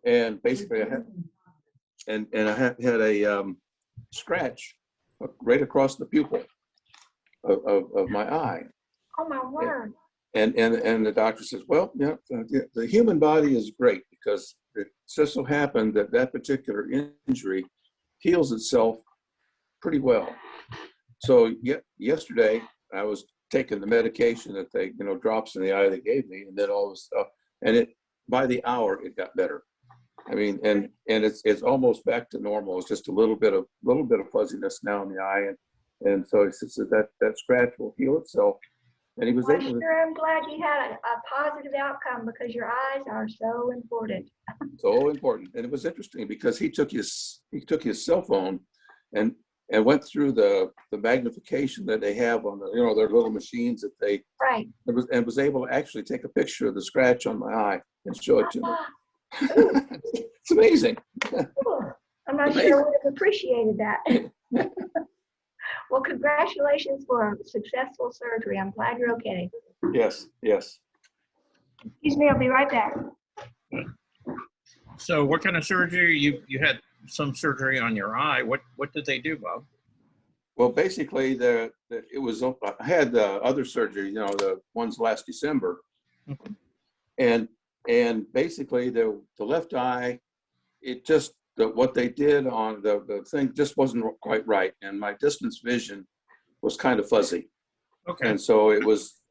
and basically I had a scratch right across the pupil of my eye. Oh my word. And the doctor says, well, yeah, the human body is great because it just so happened that that particular injury heals itself pretty well. So yesterday I was taking the medication that they, drops in the eye they gave me, and then all this stuff, and by the hour it got better. I mean, and it's almost back to normal. It's just a little bit of fuzziness now in the eye, and so he says that scratch will heal itself. And he was Well, able to. sure, I'm glad you had a positive outcome because your eyes are so important. So important. And it was interesting because he took his cell phone and went through the magnification that they have on their little machines that they right. and was able to actually take a picture of the scratch on my eye and show it to me. It's amazing. I'm not sure I would have appreciated that. Well, congratulations for a successful surgery. I'm glad you're okay. Yes. Excuse me, I'll be right back. So what kind of surgery? You had some surgery on your eye. What did they do, Bob? Well, basically, I had other surgery, the ones last December. Mm-hmm. And basically the left eye, it just, what they did on the thing just wasn't quite right. And my distance vision was kind of fuzzy. Okay. And so it was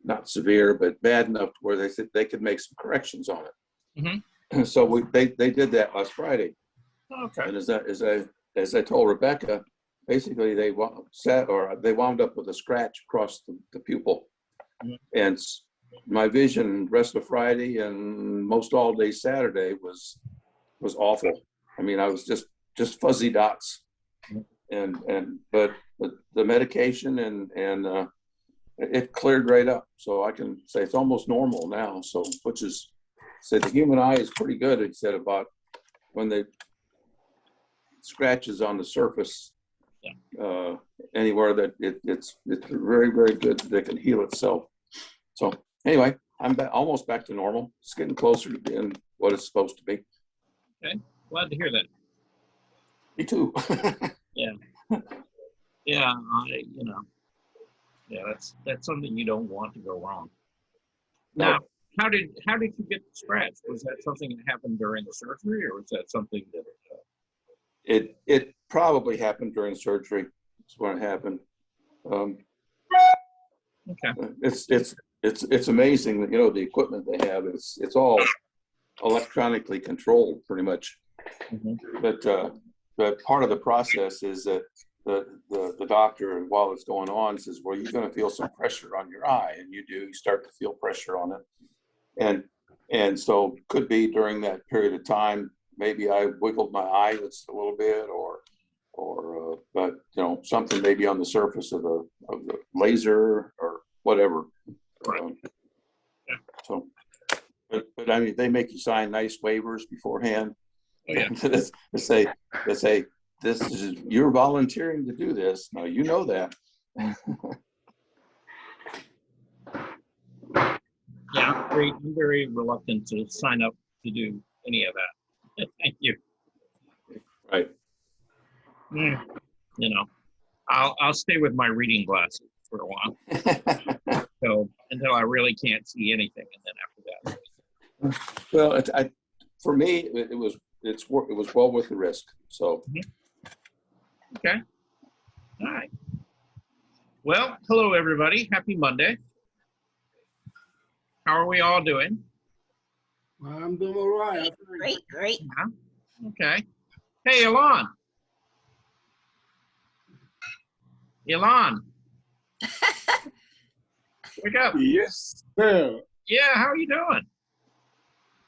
not severe, but bad enough to where they said they could make some corrections on it. Mm-hmm. So they did that last Friday. Okay. And as I told Rebecca, basically they wound up with a scratch across the pupil. Mm-hmm. And my vision rest of Friday and most all day Saturday was awful. I mean, I was just fuzzy dots, but the medication and it cleared right up. So I can say it's almost normal now. So which is, said the human eye is pretty good. He said about when the scratches on the surface, anywhere that it's very, very good that it can heal itself. So anyway, I'm almost back to normal. It's getting closer to being what it's supposed to be. Okay, glad to hear that. Me too. Yeah. Yeah, that's something you don't want to go wrong. No. Now, how did you get the scratch? Was that something that happened during the surgery, or was that something that? It probably happened during surgery. That's when it happened. Okay. It's amazing that the equipment they have. It's all electronically controlled, pretty much. Mm-hmm. But part of the process is that the doctor, while it's going on, says, well, you're going to feel some pressure on your eye, and you start to feel pressure on it, and so could be during that period of time, maybe I wiggled my eyelids a little bit, or but something maybe on the surface of the laser or whatever. Right. So, but I mean, they make you sign nice waivers beforehand. Oh, yeah. They say this is, you're volunteering to do this. No, you know that. Yeah, I'm very reluctant to sign up to do any of that. Thank you. Right. I'll stay with my reading glasses for a while. So until I really can't see anything, and then after that. Well, for me, it was well worth the risk. So. Okay. All right. Well, hello everybody. Happy Monday. How are we all doing? I'm doing all right. Great. Yeah. Okay. Hey, Elon. Wake up. Yes, sir. Yeah, how are you doing?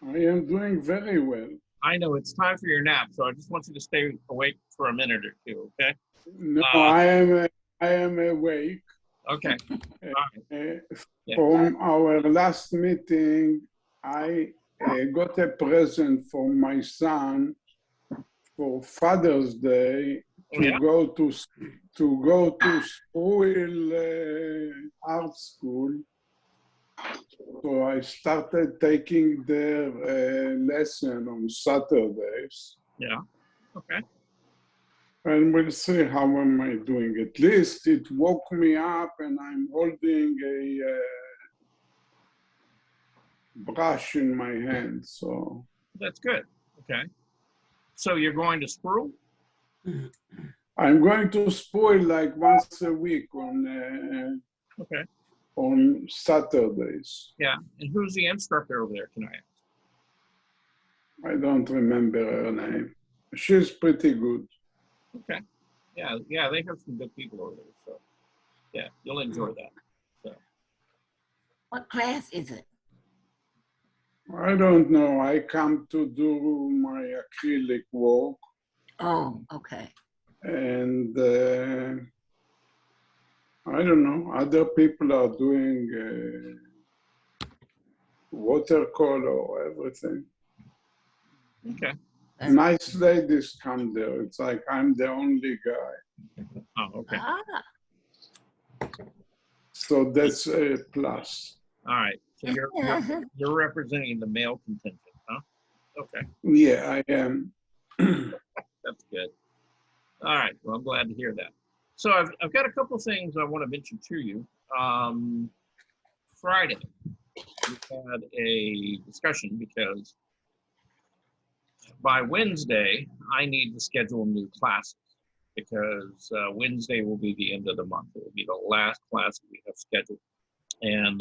I am doing very well. I know it's time for your nap, so I just want you to stay awake for a minute or two, okay? No, I am awake. Okay. From our last meeting, I got a present from my son for Father's Day to go to school, art school, So I started taking their lesson on Saturdays. Yeah. Okay. And we'll see how am I doing. At least it woke me up and I'm holding a brush in my hand. So That's good. Okay. So you're going to Spruill? I'm going to spoil like once a week Okay. on Saturdays. Yeah. And who's the instructor over there, can I ask? I don't remember her name. She's pretty good. Okay. Yeah. Yeah. They have some good people over there. So yeah, you'll enjoy that. So What class is it? I don't know. I come to do my acrylic work, Oh, okay. and I don't know. Other people are doing watercolor, everything. okay. Nice ladies come there. It's like I'm the only guy. Oh, okay. Ah, So that's a plus. All right. So you're representing the male contingent, huh? Okay. Yeah, I am. That's good. All right. Well, I'm glad to hear that. So I've got a couple things I want to mention to you. Friday, we had a discussion because by Wednesday, I need to schedule new classes because Wednesday will be the end of the month. It will be the last class that we have scheduled. And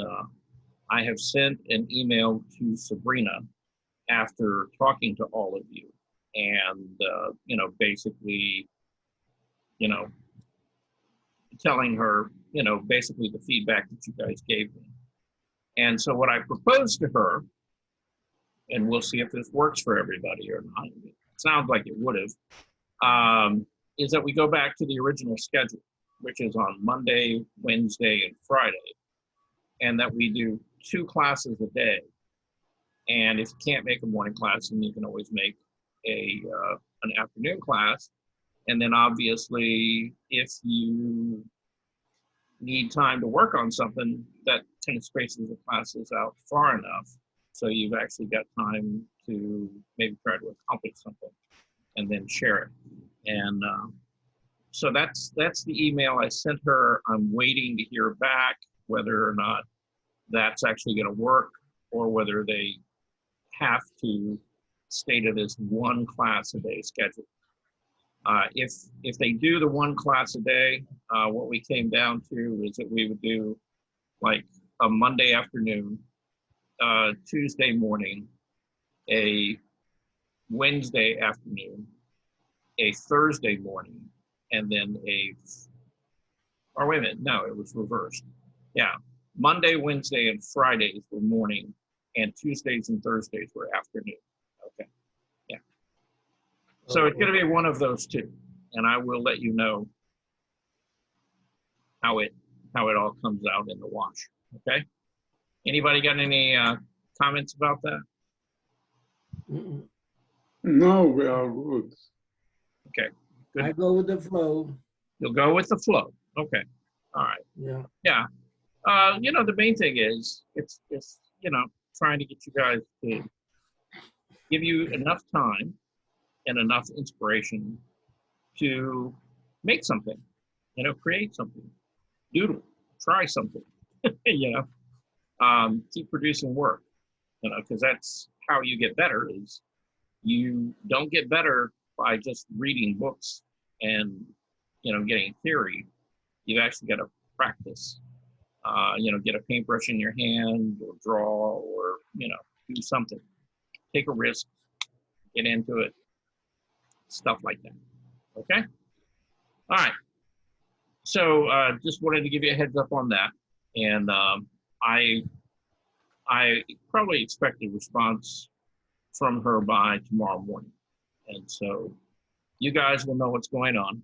I have sent an email to Sabrina after talking to all of you and, basically, telling her, basically the feedback that you guys gave me. And so what I proposed to her, and we'll see if this works for everybody or not, it sounds like it would have, is that we go back to the original schedule, which is on Monday, Wednesday, and Friday, and that we do 2 classes a day. And if you can't make a morning class, then you can always make an afternoon class. And then obviously, if you need time to work on something, that kind of spaces the classes out far enough so you've actually got time to maybe try to accomplish something and then share it. And so that's the email I sent her. I'm waiting to hear back whether or not that's actually going to work or whether they have to state it as 1 class a day schedule. If they do the 1 class a day, what we came down to is that we would do like a Monday afternoon, Tuesday morning, a Wednesday afternoon, a Thursday morning, and then or wait a minute, no, it was reversed. Yeah, Monday, Wednesday, and Fridays were morning, and Tuesdays and Thursdays were afternoon. Okay, yeah. So it's going to be one of those 2, and I will let you know how it all comes out in the wash. Okay. Anybody got any comments about that? No, we are good. Okay. Good. I go with the flow. You'll go with the flow. Okay. All right. Yeah. Yeah. The main thing is it's trying to get you guys to give you enough time and enough inspiration to make something, create something, doodle, try something, keep producing work, because that's how you get better. Is you don't get better by just reading books and, getting theory. You've actually got to practice, get a paintbrush in your hand or draw or, do something, take a risk, get into it, stuff like that. Okay. All right. So just wanted to give you a heads up on that. And I probably expect a response from her by tomorrow morning. And so you guys will know what's going on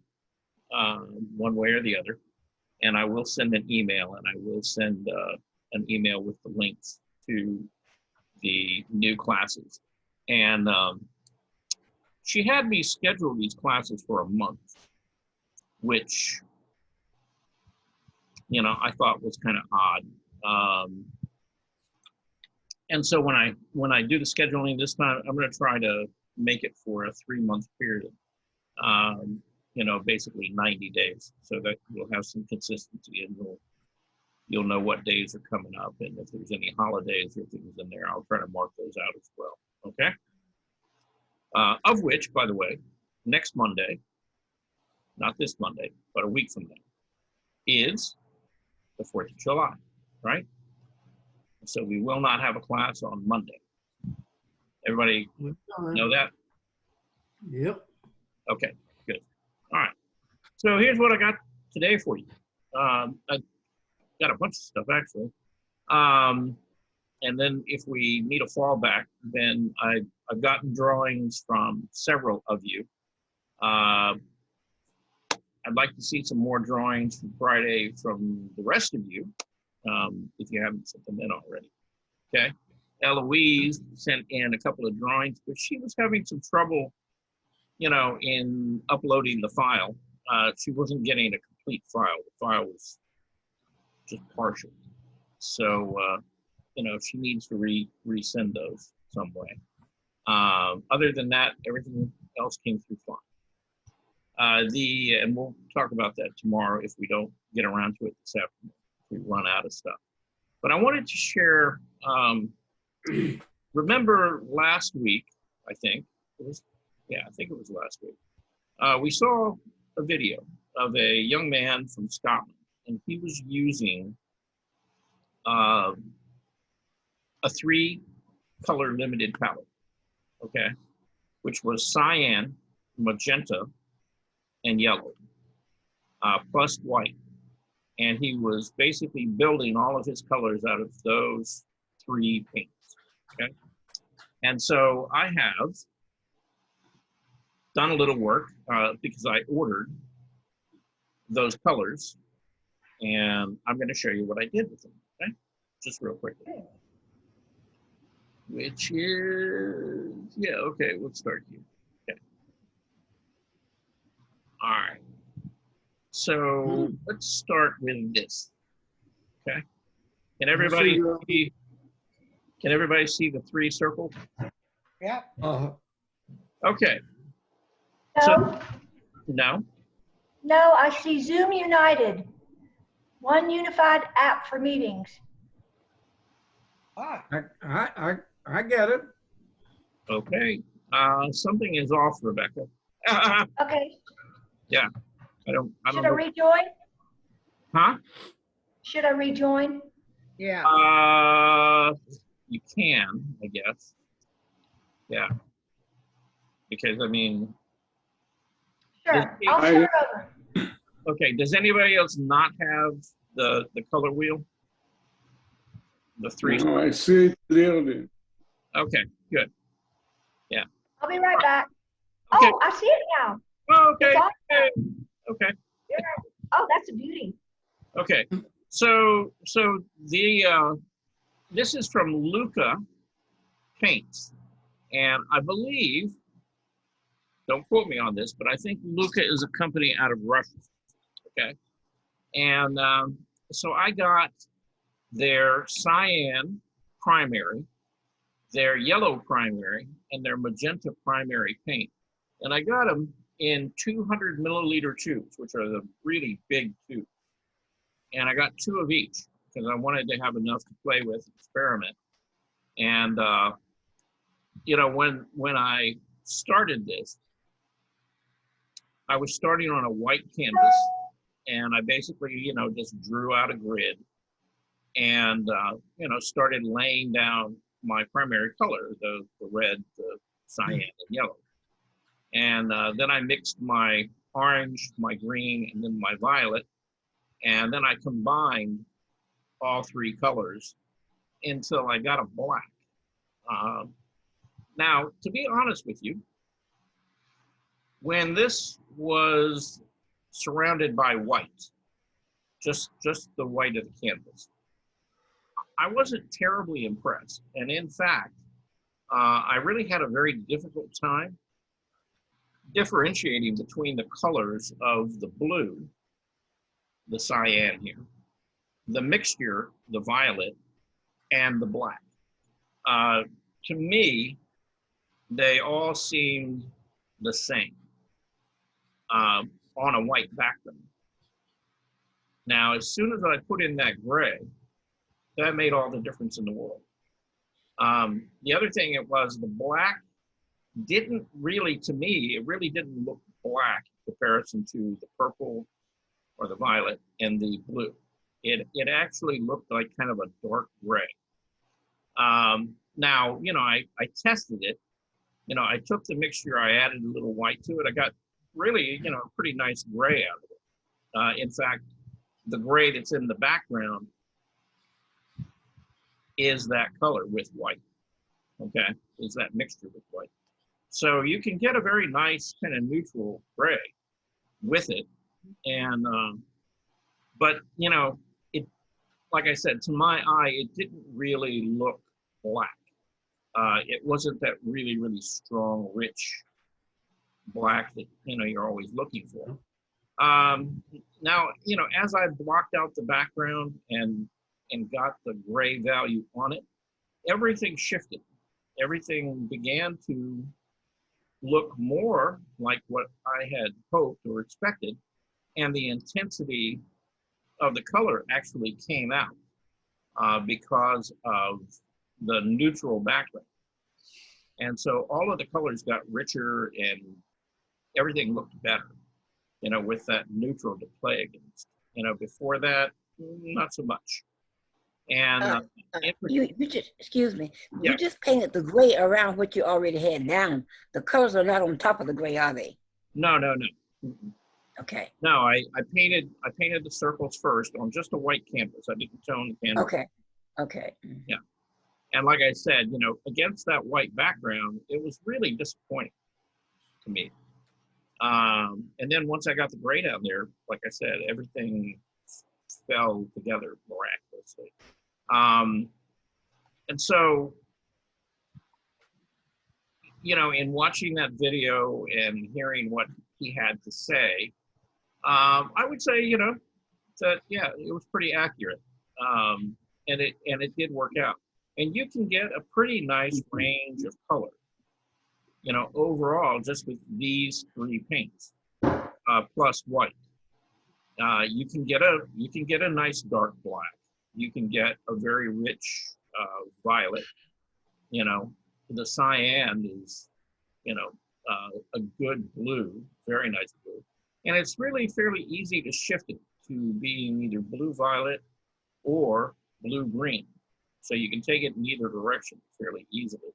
one way or the other. And I will send an email, and I will send an email with the links to the new classes. And she had me schedule these classes for a month, which, I thought was kind of odd. And so when I do the scheduling this time, I'm going to try to make it for a 3-month period. You know, basically 90 days, so that you'll have some consistency and you'll know what days are coming up, and if there's any holidays or things in there, I'll try to mark those out as well. Okay. Of which, by the way, next Monday, not this Monday, but a week from now, is the 4th of July, right? So we will not have a class on Monday. Everybody know that? Yep. Okay, good. All right. So here's what I got today for you. I got a bunch of stuff actually. And then if we need a fallback, then I've gotten drawings from several of you. I'd like to see some more drawings from Friday from the rest of you, if you haven't sent them in already. Okay. Eloise sent in a couple of drawings, but she was having some trouble, you know, in uploading the file. She wasn't getting a complete file. The file was just partial. So, you know, she needs to resend those some way. Other than that, everything else came through fine. And we'll talk about that tomorrow if we don't get around to it this afternoon, if we run out of stuff. But I wanted to share, remember last week, I think it was last week. We saw a video of a young man from Scotland, and he was using a 3-color limited palette, okay, which was cyan, magenta, and yellow, plus white. And he was basically building all of his colors out of those 3 paints, okay? And so I have done a little work because I ordered those colors, and I'm going to show you what I did with them, okay? Just real quickly. Which is, yeah, okay, let's start here. Okay. All right. So let's start with this, okay? Can everybody see the 3 circles? Yeah. Okay. No, So, no? no, I see Zoom United. One unified app for meetings. I get it. Okay. Something is off, Rebecca. Okay, Yeah. I don't should I know. rejoin? Huh? Should I rejoin? Yeah. You can, I guess. Yeah. Because I mean, Sure, I'll start over. okay, does anybody else not have the color wheel? The 3? No, I see it clearly. Okay, good. I'll be right back. Okay. Oh, I see it now. Oh, okay. It's on. Okay. Yeah. Oh, that's a beauty. Okay. So the this is from Luca Paints, and I believe, don't quote me on this, but I think Luca is a company out of Russia. Okay, and so I got their cyan primary, their yellow primary, and their magenta primary paint, and I got them in 200 milliliter tubes, which are the really big tubes. And I got 2 of each because I wanted to have enough to play with, experiment. And you know, when I started this, I was starting on a white canvas, and I basically, you know, just drew out a grid and you know, started laying down my primary color, the red, the cyan, and yellow. And then I mixed my orange, my green, and then my violet. And then I combined all 3 colors until I got a black. Now, to be honest with you, when this was surrounded by white, just the white of the canvas, I wasn't terribly impressed. And in fact, I really had a very difficult time differentiating between the colors of the blue, the cyan here, the mixture, the violet, and the black. to me, they all seemed the same on a white background. Now, as soon as I put in that gray, that made all the difference in the world. The other thing it was the black didn't really, to me, it really didn't look black in comparison to the purple or the violet and the blue. It actually looked like kind of a dark gray. Now, you know, I tested it. You know, I took the mixture, I added a little white to it. I got really, you know, a pretty nice gray out of it. In fact, the gray that's in the background is that color with white, okay? Is that mixture with white. So you can get a very nice kind of neutral gray with it. And, but you know, it, like I said, to my eye, it didn't really look black. It wasn't that really, really strong, rich black that, you know, you're always looking for. Now, you know, as I blocked out the background and got the gray value on it, everything shifted. Everything began to look more like what I had hoped or expected, and the intensity of the color actually came out because of the neutral background. And so all of the colors got richer and everything looked better, you know, with that neutral to play against. You know, before that, not so much. And you just, excuse me, Yeah. you just painted the gray around what you already had down. The colors are not on top of the gray, are they? no. Okay. No, I painted the circles first on just a white canvas. I didn't tone the canvas. Okay. Okay. Mhm. Yeah. And like I said, you know, against that white background, it was really disappointing to me. And then once I got the gray down there, like I said, everything fell together miraculously. And so, you know, in watching that video and hearing what he had to say, I would say, you know, that, yeah, it was pretty accurate. And it did work out. And you can get a pretty nice range of color, you know, overall, just with these three paints, plus white. You can get a nice dark black. You can get a very rich violet. You know, the cyan is, you know, a good blue, very nice blue. And it's really fairly easy to shift it to being either blue violet or blue green. So you can take it in either direction fairly easily.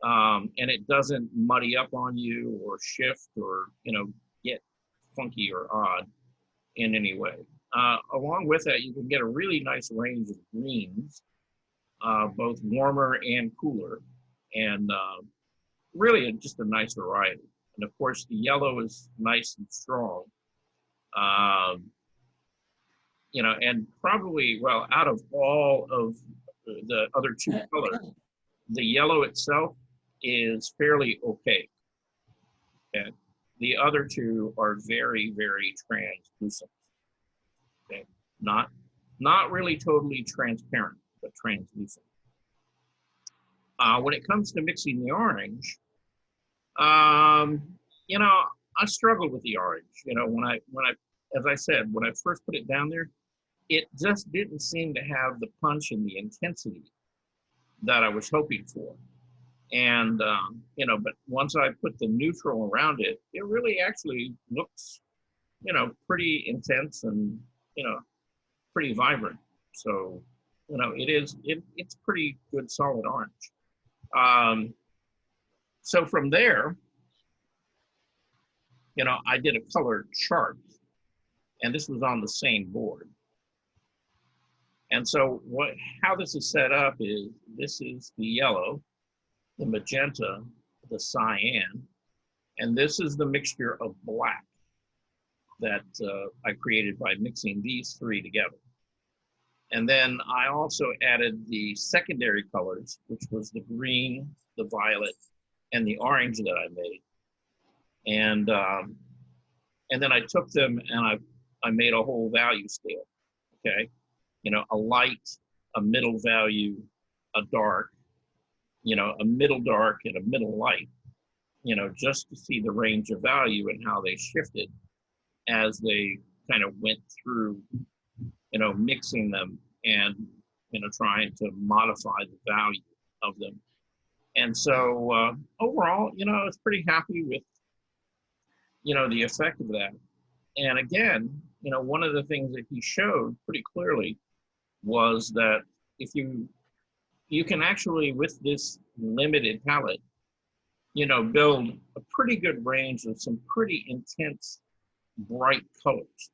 And it doesn't muddy up on you or shift or, you know, get funky or odd in any way. Along with that, you can get a really nice range of greens, both warmer and cooler, and really just a nice variety. And of course, the yellow is nice and strong. You know, and probably, well, out of all of the other two colors, the yellow itself is fairly opaque. Okay. The other two are very, very translucent. Okay. Not really totally transparent, but translucent. When it comes to mixing the orange, you know, I struggled with the orange. You know, when I, as I said, when I first put it down there, it just didn't seem to have the punch and the intensity that I was hoping for. And, you know, but once I put the neutral around it, it really actually looks, you know, pretty intense and, you know, pretty vibrant. So, you know, it's pretty good solid orange. So from there, you know, I did a color chart, and this was on the same board. And so how this is set up is, this is the yellow, the magenta, the cyan, and this is the mixture of black that I created by mixing these three together. And then I also added the secondary colors, which was the green, the violet, and the orange that I made. And then I took them and I made a whole value scale, okay? You know, a light, a middle value, a dark, you know, a middle dark and a middle light, you know, just to see the range of value and how they shifted as they kind of went through, you know, mixing them and, you know, trying to modify the value of them. And so overall, you know, I was pretty happy with, you know, the effect of that. And again, you know, one of the things that he showed pretty clearly was that if you can actually, with this limited palette, you know, build a pretty good range of some pretty intense, bright colors.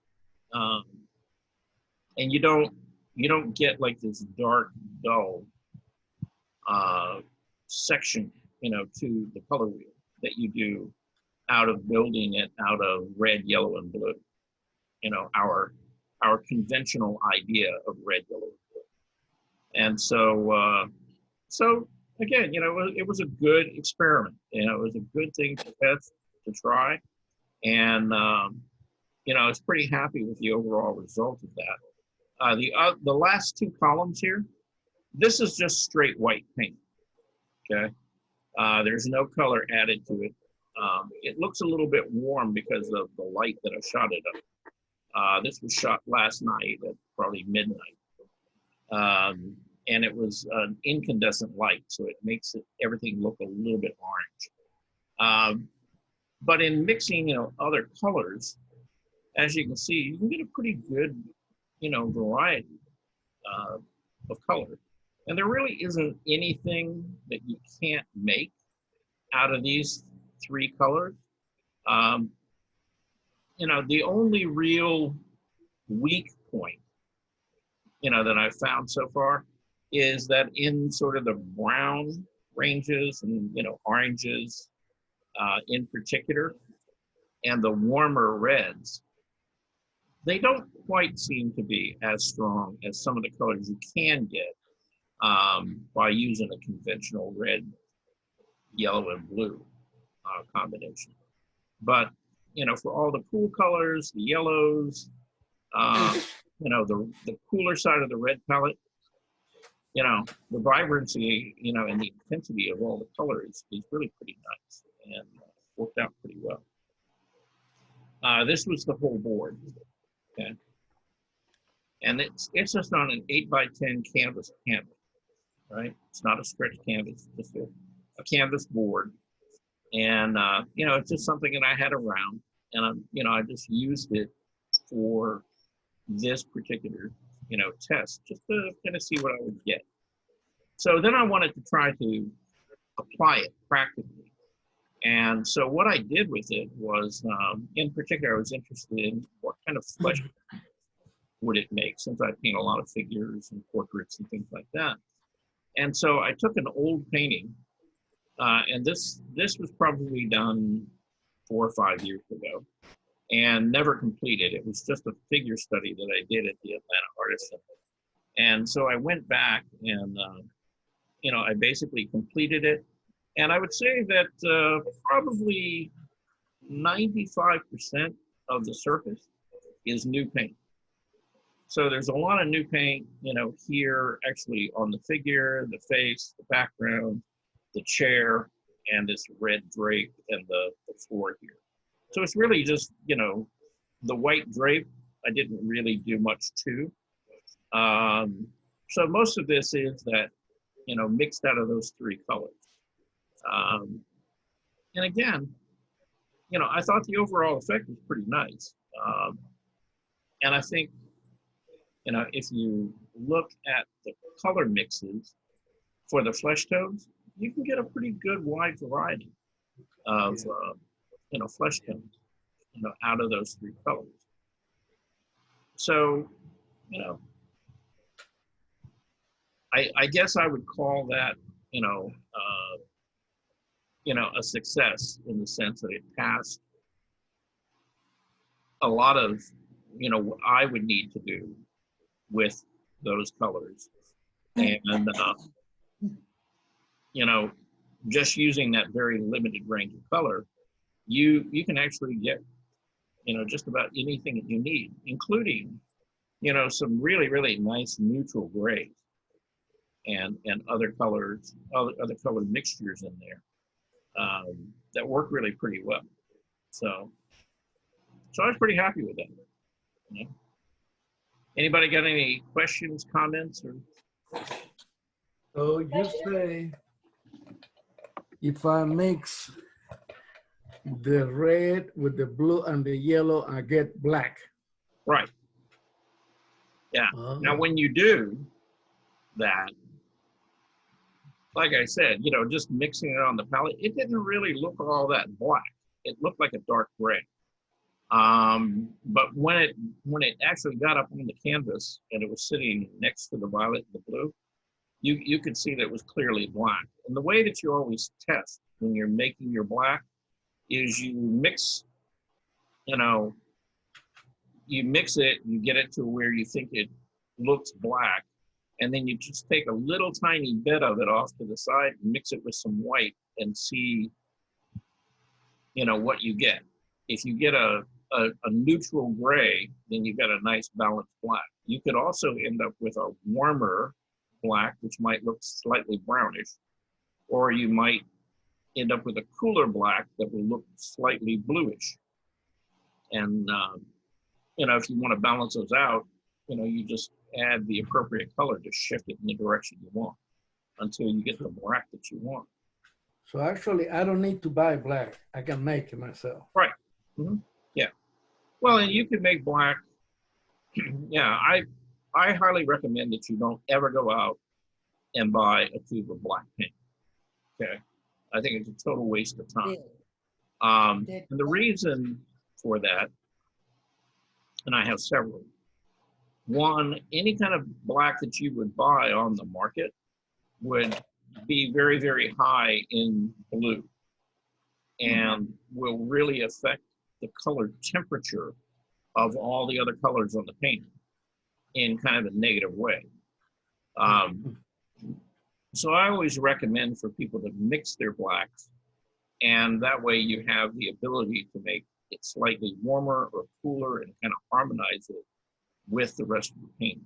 And you don't get like this dark, dull section, you know, to the color wheel that you do out of building it out of red, yellow, and blue. You know, our conventional idea of red, yellow, and blue. And so again, you know, it was a good experiment. You know, it was a good thing to test, to try, and you know, I was pretty happy with the overall result of that. The last two columns here, this is just straight white paint. Okay, there's no color added to it. It looks a little bit warm because of the light that I shot it up. This was shot last night at probably midnight. And it was an incandescent light, so it makes everything look a little bit orange. But in mixing, you know, other colors, as you can see, you can get a pretty good, you know, variety of color. And there really isn't anything that you can't make out of these three colors. You know, the only real weak point, you know, that I've found so far is that in sort of the brown ranges and, you know, oranges in particular, and the warmer reds, they don't quite seem to be as strong as some of the colors you can get by using a conventional red, yellow, and blue combination. But, you know, for all the cool colors, the yellows, you know, the cooler side of the red palette, you know, the vibrancy, you know, and the intensity of all the colors is really pretty nice and worked out pretty well. This was the whole board, okay? And it's just on an 8x10 canvas, right? It's not a stretch canvas, just a canvas board. And, you know, it's just something that I had around, and you know, I just used it for this particular, you know, test, just to kind of see what I would get. So then I wanted to try to apply it practically. And so what I did with it was, in particular, I was interested in what kind of flesh would it make, since I paint a lot of figures and portraits and things like that. And so I took an old painting, and this was probably done 4 or 5 years ago, and never completed. It was just a figure study that I did at the Atlanta Art Center. And so I went back and, you know, I basically completed it. And I would say that probably 95% of the surface is new paint. So there's a lot of new paint, you know, here actually on the figure, the face, the background, the chair, and this red drape and the floor here. So it's really just, you know, the white drape, I didn't really do much to. So most of this is that, you know, mixed out of those three colors. And again, you know, I thought the overall effect was pretty nice. And I think, you know, if you look at the color mixes for the flesh tones, you can get a pretty good wide variety of, you know, flesh tones, you know, out of those three colors. So, you know, I guess I would call that, you know, a success in the sense that it passed a lot of, you know, what I would need to do with those colors. And, you know, just using that very limited range of color, you can actually get, you know, just about anything that you need, including, you know, some really, really nice neutral grays. and other colors, other colored mixtures in there that work really pretty well. So I was pretty happy with that. You know? Anybody got any questions, comments, or? So you say, if I mix the red with the blue and the yellow, I get black. Right. Yeah. Oh. Now, when you do that, like I said, you know, just mixing it on the palette, it didn't really look all that black. It looked like a dark gray. But when it actually got up on the canvas and it was sitting next to the violet and the blue, you could see that it was clearly black. And the way that you always test when you're making your black is you mix, you know, you mix it, you get it to where you think it looks black, and then you just take a little tiny bit of it off to the side and mix it with some white and see, you know, what you get. If you get a neutral gray, then you got a nice balanced black. You could also end up with a warmer black, which might look slightly brownish, or you might end up with a cooler black that will look slightly bluish. And, you know, if you want to balance those out, you know, you just add the appropriate color to shift it in the direction you want until you get the black that you want. So actually, I don't need to buy black. I can make it myself. Right. Mm-hmm. Yeah. Well, and you can make black. Yeah, I highly recommend that you don't ever go out and buy a tube of black paint. Okay. I think it's a total waste of time. And the reason for that, and I have several. One, any kind of black that you would buy on the market would be very, very high in blue and will really affect the color temperature of all the other colors on the painting in kind of a negative way. So I always recommend for people to mix their blacks, and that way you have the ability to make it slightly warmer or cooler and kind of harmonize it with the rest of the paint.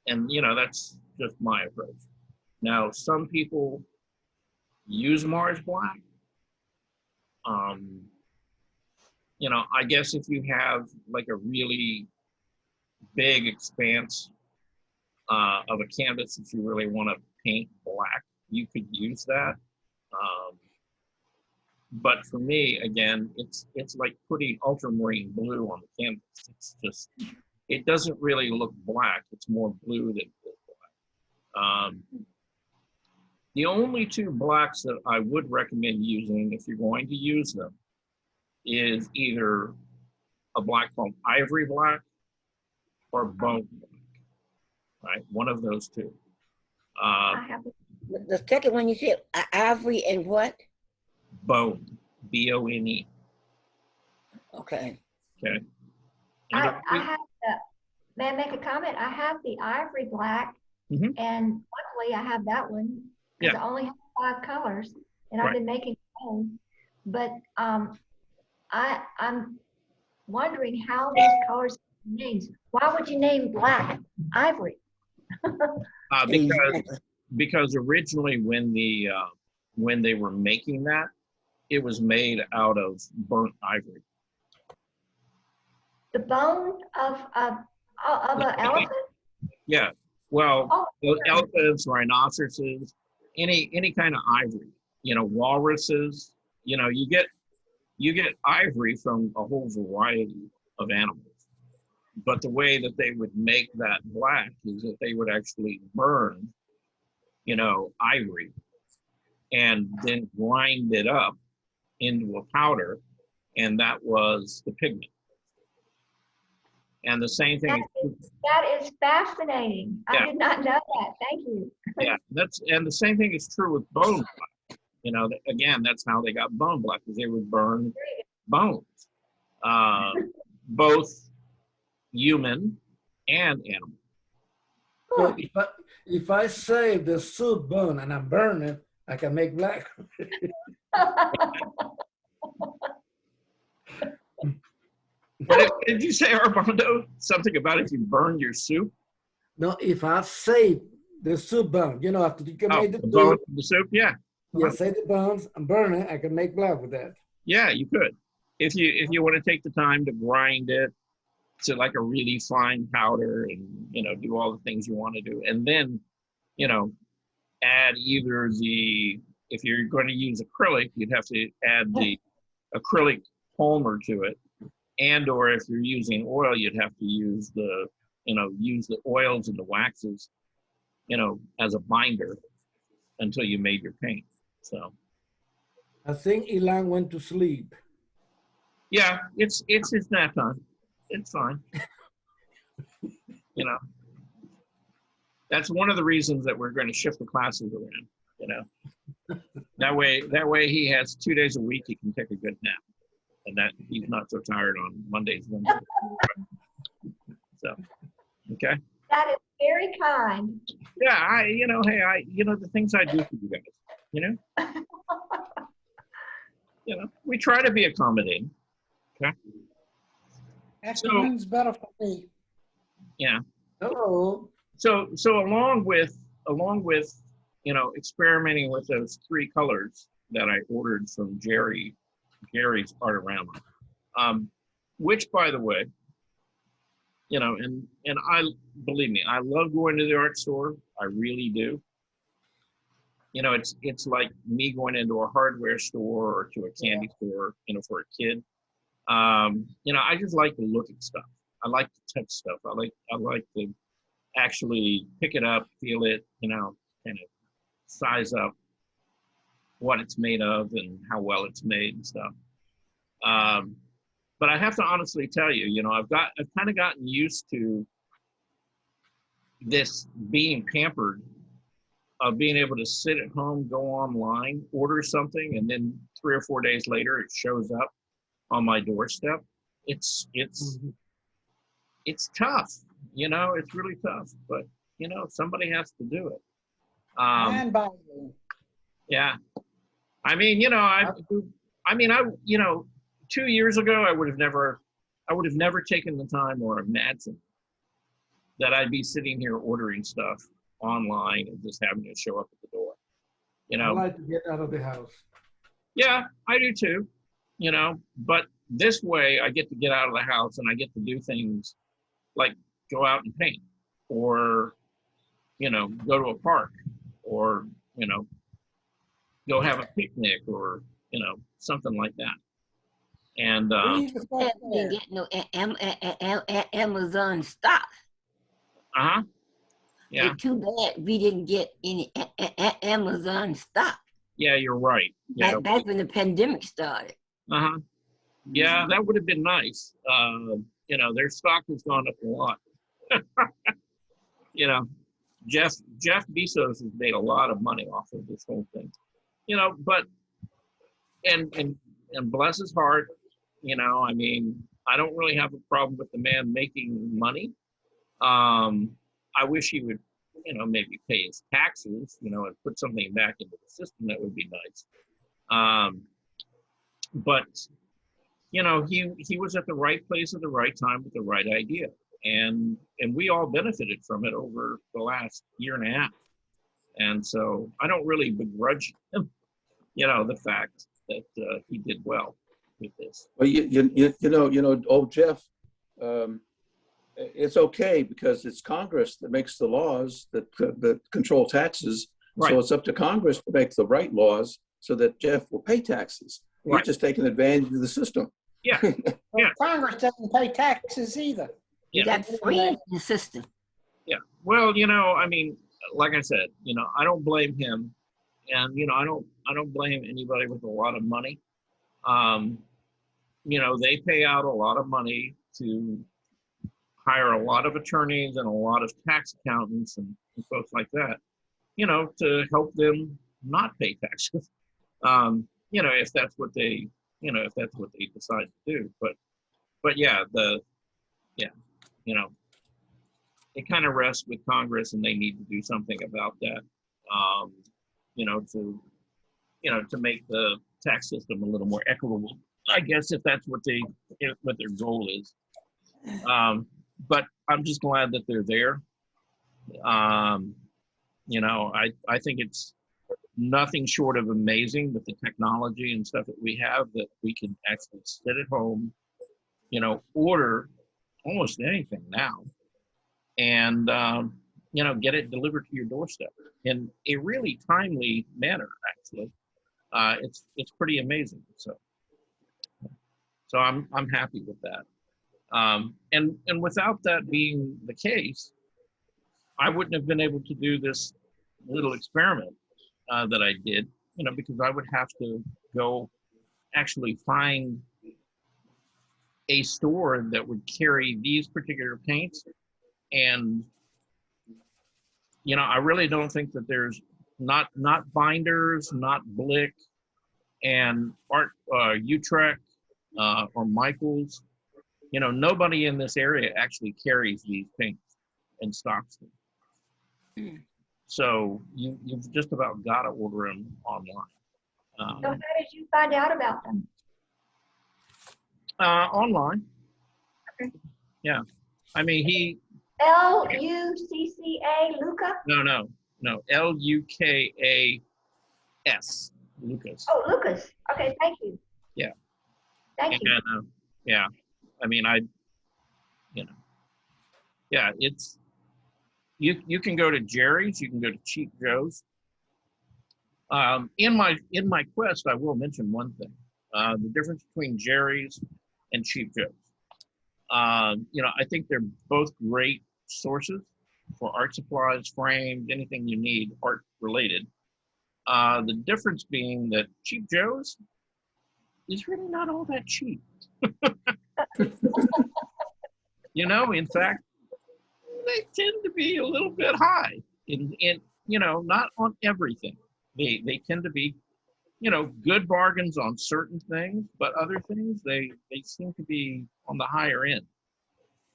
And you know, that's just my approach. Now, some people use Mars black. You know, I guess if you have like a really big expanse of a canvas that you really want to paint black, you could use that. But for me, again, it's like putting ultramarine blue on the canvas. It's just, it doesn't really look black. It's more blue than black. The only two blacks that I would recommend using if you're going to use them is either a black called Ivory black or bone black, right? One of those two. The second one you said, ivory and what? Bone, B-O-N-E. Okay. Okay. I have the, may I make a comment? I have the ivory black, Mhm. and luckily I have that one because I only have 5 colors, and I've been making my own. But I'm wondering how these colors have names. Why would you name black ivory? Because originally when they were making that, it was made out of burnt ivory. The bone of an elephant? Yeah. Well, Oh, elephants, rhinoceroses, any kind of ivory. You know, walruses. You know, you get ivory from a whole variety of animals. But the way that they would make that black is that they would actually burn, you know, ivory and then grind it up into a powder, and that was the pigment. And the same thing. That is fascinating. Yeah. I did not know that. Thank you. Yeah, and the same thing is true with bone black. You know, again, that's how they got bone black, because they would burn bones, both human and animal. So if I save the soup bone and I burn it, I can make black. What did you say, Armando? Something about if you burn your soup? No, if I save the soup bone, you know, after you can Oh, make the the bone soup, from the soup, yeah. yeah, save the bones and burn it. I can make blood with that. Yeah, you could. If you want to take the time to grind it to like a really fine powder and, you know, do all the things you want to do. And then, you know, add either if you're going to use acrylic, you'd have to add the acrylic polymer to it. And, or if you're using oil, you'd have to use use the oils and the waxes, you know, as a binder until you made your paint. So. I think Ilan went to sleep. Yeah, it's his nap time. It's fine. You know, that's one of the reasons that we're going to shift the classes around. You know, that way he has 2 days a week he can take a good nap, and that he's not so tired on Mondays, Wednesdays. So, okay. That is very kind. Yeah, the things I do for you guys. You know, we try to be accommodating. Okay. Afternoon's better for me. Yeah. Hello. So along with you know, experimenting with those 3 colors that I ordered from Gary's Artorama, which, by the way, you know, and believe me, I love going to the art store. I really do. You know, it's like me going into a hardware store or to a candy store, you know, for a kid. You know, I just like to look at stuff. I like to touch stuff. I like to actually pick it up, feel it, you know, kind of size up what it's made of and how well it's made and stuff. But I have to honestly tell you, you know, I've kind of gotten used to this being pampered, of being able to sit at home, go online, order something, and then 3 or 4 days later it shows up on my doorstep. It's tough, you know, it's really tough, but you know, somebody has to do it. And by you. Yeah. I mean, you know, you know, 2 years ago, I would have never taken the time or imagined that I'd be sitting here ordering stuff online and just having it show up at the door. You know, I like to get out of the house. Yeah, I do too. You know, but this way I get to get out of the house and I get to do things like go out and paint, or, you know, go to a park, or, you know, go have a picnic, or, you know, something like that. And Read the We stuff there. didn't get no Amazon stock. Yeah, It's too bad we didn't get any Amazon stock. yeah, you're right. Yeah, Back when the pandemic started. yeah, that would have been nice. You know, their stock has gone up a lot. You know, Jeff Bezos has made a lot of money off of this whole thing. You know, but and bless his heart, you know, I mean, I don't really have a problem with the man making money. I wish he would, you know, maybe pay his taxes, you know, and put something back into the system. That would be nice. But you know, he was at the right place at the right time with the right idea, and we all benefited from it over the last year and a half. And so I don't really begrudge him, you know, the fact that he did well with this. Well, you know, old Jeff, it's okay because it's Congress that makes the laws that control taxes. Right. So it's up to Congress to make the right laws so that Jeff will pay taxes. Right. You're just taking advantage of the system. Yeah. Well, Congress doesn't pay taxes either. You Yeah. got free in the system. Yeah. Well, you know, I mean, like I said, you know, I don't blame him, and you know, I don't blame anybody with a lot of money. You know, they pay out a lot of money to hire a lot of attorneys and a lot of tax accountants and folks like that, you know, to help them not pay taxes. You know, if that's what they, you know, if that's what they decide to do. But yeah, you know, it kind of rests with Congress, and they need to do something about that. You know, to make the tax system a little more equitable, I guess, if that's what their goal is. But I'm just glad that they're there. You know, I think it's nothing short of amazing with the technology and stuff that we have, that we can actually sit at home, you know, order almost anything now, and you know, get it delivered to your doorstep in a really timely manner. Actually, it's pretty amazing. So I'm happy with that. And without that being the case, I wouldn't have been able to do this little experiment that I did, you know, because I would have to go actually find a store that would carry these particular paints. And, you know, I really don't think that there's not binders, not Blick and Art Utrecht or Michaels. You know, nobody in this area actually carries these paints and stocks them. So you've just about got to order them online. So how did you find out about them? Online. Okay. Yeah. I mean, he. Lucca, Luca? No. Lukas. Lucas. Oh, Lucas. Okay, thank you. Yeah. Thank you. And, yeah. I mean, you know, yeah, it's, you can go to Jerry's, you can go to Cheap Joe's. In my quest, I will mention one thing: the difference between Jerry's and Cheap Joe's. You know, I think they're both great sources for art supplies, frames, anything you need art related. The difference being that Cheap Joe's is really not all that cheap. You know, in fact, they tend to be a little bit high in you know, not on everything. They tend to be, you know, good bargains on certain things, but other things they seem to be on the higher end.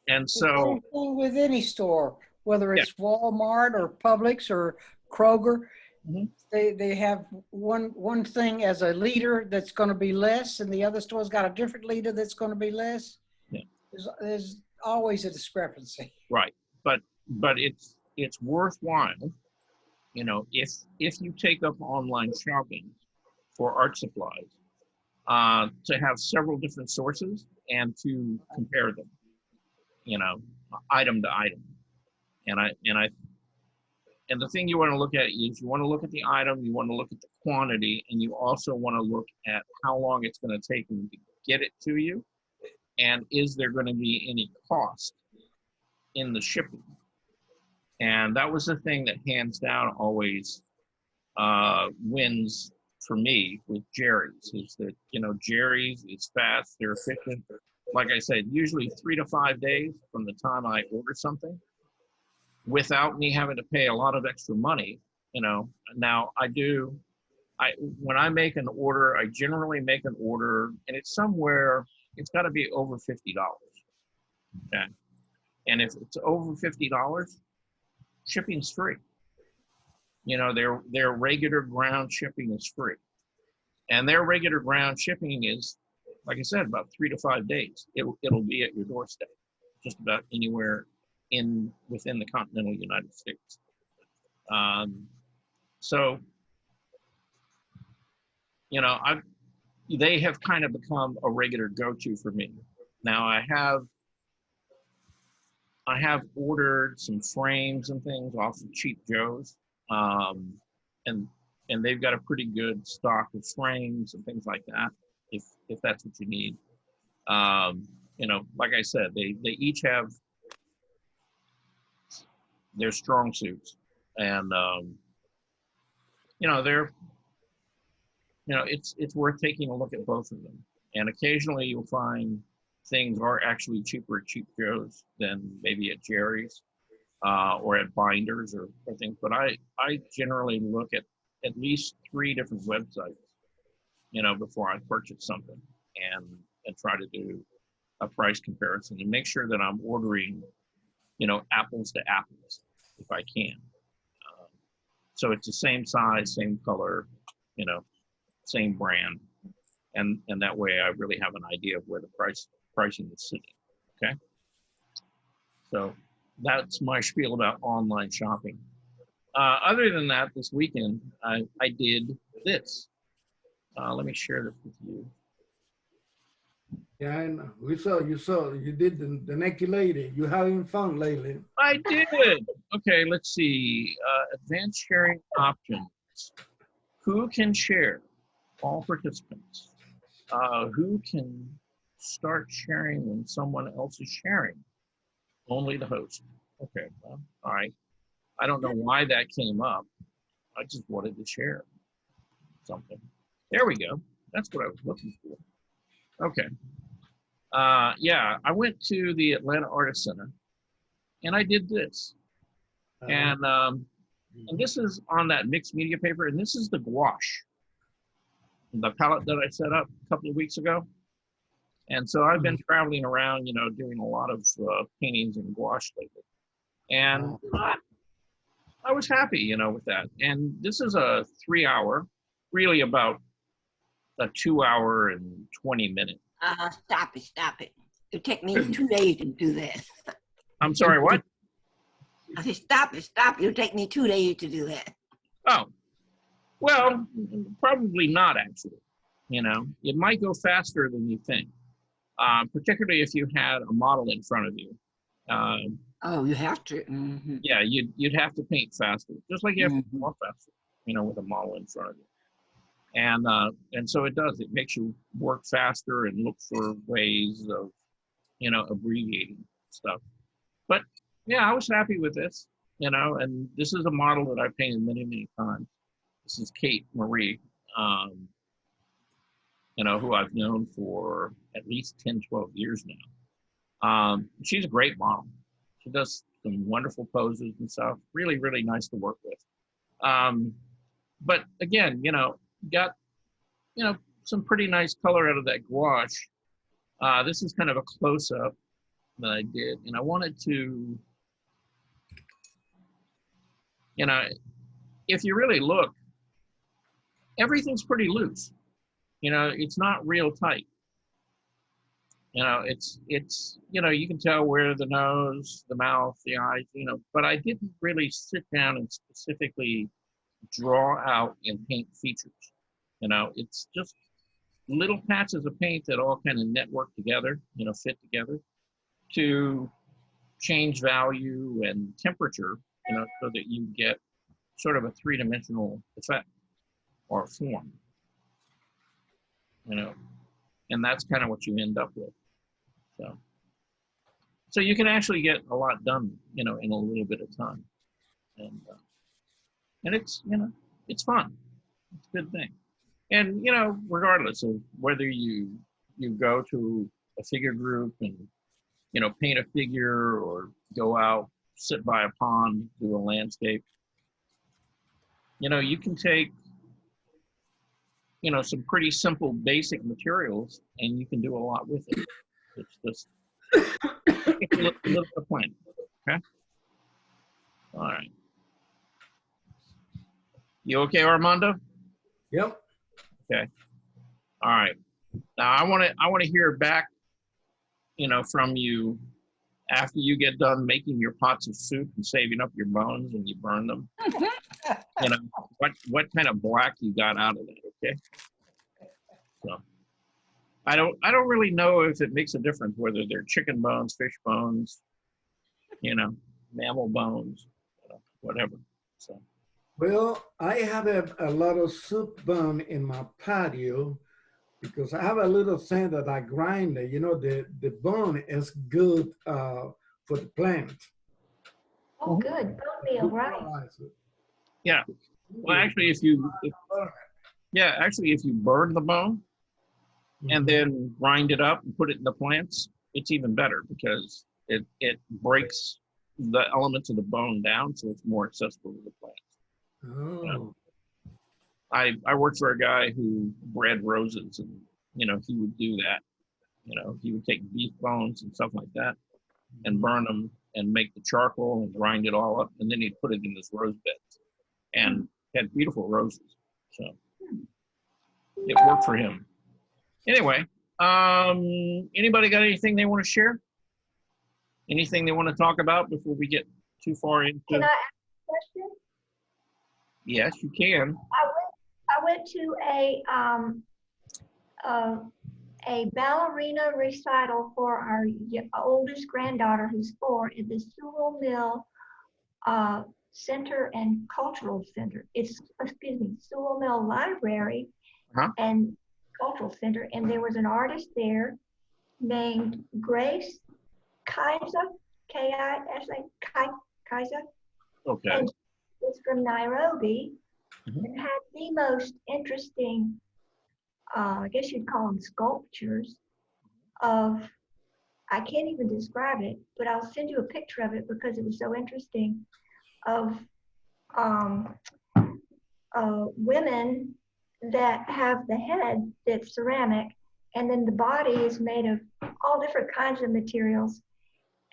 And The so same thing with any store, whether Yeah. it's Walmart or Publix or Kroger. Mhm. They have one thing as a leader that's going to be less, and the other store's got a different leader that's going to be less. Yeah. There's always a discrepancy. right, but it's worthwhile, you know, if you take up online shopping for art supplies, to have several different sources and to compare them, you know, item to item. And the thing you want to look at is you want to look at the item, you want to look at the quantity, and you also want to look at how long it's going to take them to get it to you, and is there going to be any cost in the shipping. And that was the thing that hands down always wins for me with Jerry's, is that, you know, Jerry's is fast, they're efficient. Like I said, usually 3 to 5 days from the time I order something, without me having to pay a lot of extra money. You know, now when I make an order, I generally make an order and it's got to be over $50. Okay. And if it's over $50, shipping's free. You know, their regular ground shipping is free. And their regular ground shipping is, like I said, about 3 to 5 days. It'll be at your doorstep, just about anywhere within the continental United States. So, you know, they have kind of become a regular go-to for me. Now I have ordered some frames and things off of Cheap Joe's, and they've got a pretty good stock of frames and things like that, if that's what you need. You know, like I said, they each have their strong suits, and you know, it's worth taking a look at both of them. And occasionally you'll find things are actually cheaper at Cheap Joe's than maybe at Jerry's or at Binders or things. But I generally look at least 3 different websites, you know, before I purchase something, and try to do a price comparison and make sure that I'm ordering, you know, apples to apples if I can. So it's the same size, same color, you know, same brand, and that way I really have an idea of where the pricing is sitting. Okay. So that's my spiel about online shopping. Other than that, this weekend, I did this. Let me share this with you. Yeah, I know. We saw, you did the naked lady. You having fun lately. I did. Okay, let's see. Advanced sharing options. Who can share? All participants. Who can start sharing when someone else is sharing? Only the host. Okay, well, all right. I don't know why that came up. I just wanted to share something. There we go. That's what I was looking for. Okay. Yeah, I went to the Atlanta Artist Center and I did this. And this is on that mixed media paper, and this is the gouache, the palette that I set up a couple of weeks ago. And so I've been traveling around, you know, doing a lot of paintings in gouache lately. And I was happy, you know, with that. And this is a 3-hour, really about a 2-hour and 20 minute. Stop it. It take me 2 days to do that. I'm sorry, what? I said, stop it. It'll take me 2 days to do that. Oh, well, probably not actually. You know, it might go faster than you think, particularly if you had a model in front of you. Oh, you have to. Mm-hmm. Yeah, you'd have to paint faster, just like you have to walk faster, you know, with a model in front of you. And so it does. It makes you work faster and look for ways of, you know, abbreviating stuff. But yeah, I was happy with this, you know, and this is a model that I've painted many, many times. This is Kate Marie, you know, who I've known for at least 10, 12 years now. She's a great model. She does some wonderful poses and stuff. Really, really nice to work with. But again, you know, got, you know, some pretty nice color out of that gouache. This is kind of a close-up that I did, and I wanted to, you know, if you really look, everything's pretty loose. You know, it's not real tight. You know, it's, you know, you can tell where the nose, the mouth, the eyes, you know, but I didn't really sit down and specifically draw out and paint features. You know, it's just little patches of paint that all kind of network together, you know, fit together to change value and temperature, you know, so that you get sort of a three-dimensional effect or form, you know, and that's kind of what you end up with. So you can actually get a lot done, you know, in a little bit of time, and it's, you know, it's fun. It's a good thing. And, you know, regardless of whether you go to a figure group and, you know, paint a figure or go out, sit by a pond, do a landscape, you know, you can take, you know, some pretty simple basic materials and you can do a lot with it. It's just a little bit of planning, okay? All right. You okay, Armando? Yep. Okay. All right. Now I want to hear back, you know, from you after you get done making your pots of soup and saving up your bones and you burn them. You know, what kind of black you got out of it, okay? So I don't really know if it makes a difference whether they're chicken bones, fish bones, you know, mammal bones, you know, whatever. So Well, I have a lot of soup bone in my patio because I have a little thing that I grind it. You know, the bone is good for the plant. Oh, good. Bone meal, right? yeah. Well, actually, if you burn the bone and then grind it up and put it in the plants, it's even better because it breaks the elements of the bone down, so it's more accessible to the plants. Oh. I worked for a guy who bred roses, and you know, he would do that. You know, he would take beef bones and stuff like that and burn them and make the charcoal and grind it all up, and then he'd put it in his rose beds and had beautiful roses. So it worked for him. Anyway, anybody got anything they want to share? Anything they want to talk about before we get too far into? Can I ask a question? Yes, you can. I went to a ballerina recital for our oldest granddaughter, who's 4, at the Sewell Mill Center and Cultural Center. It's, excuse me, Sewell Mill Library and Cultural Center. And there was an artist there named Grace Kaiser, K-I-S-A, Kaiser. Okay. And she was from Nairobi and had the most interesting, I guess you'd call them sculptures of, I can't even describe it, but I'll send you a picture of it because it was so interesting, of women that have the head that's ceramic, and then the body is made of all different kinds of materials.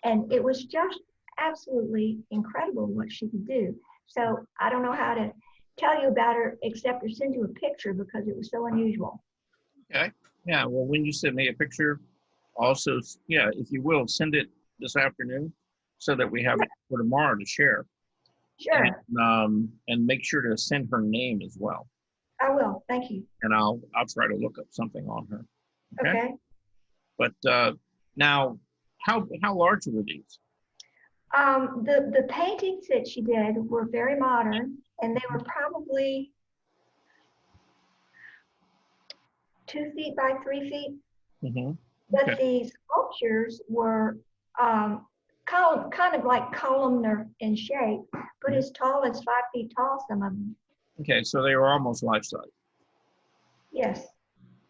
And it was just absolutely incredible what she could do. So I don't know how to tell you about her except to send you a picture because it was so unusual. Okay. Yeah. Well, when you send me a picture, also, yeah, if you will, send it this afternoon so that we have it for tomorrow to share. Sure. And make sure to send her name as well. I will. Thank you. And I'll try to look up something on her. Okay. But now, how large were these? The paintings that she did were very modern, and they were probably 2 feet by 3 feet. Mm-hmm. But Okay. the sculptures were kind of like columnar in shape, but as tall as 5 feet tall, some of them. Okay, so they were almost life size. Yes.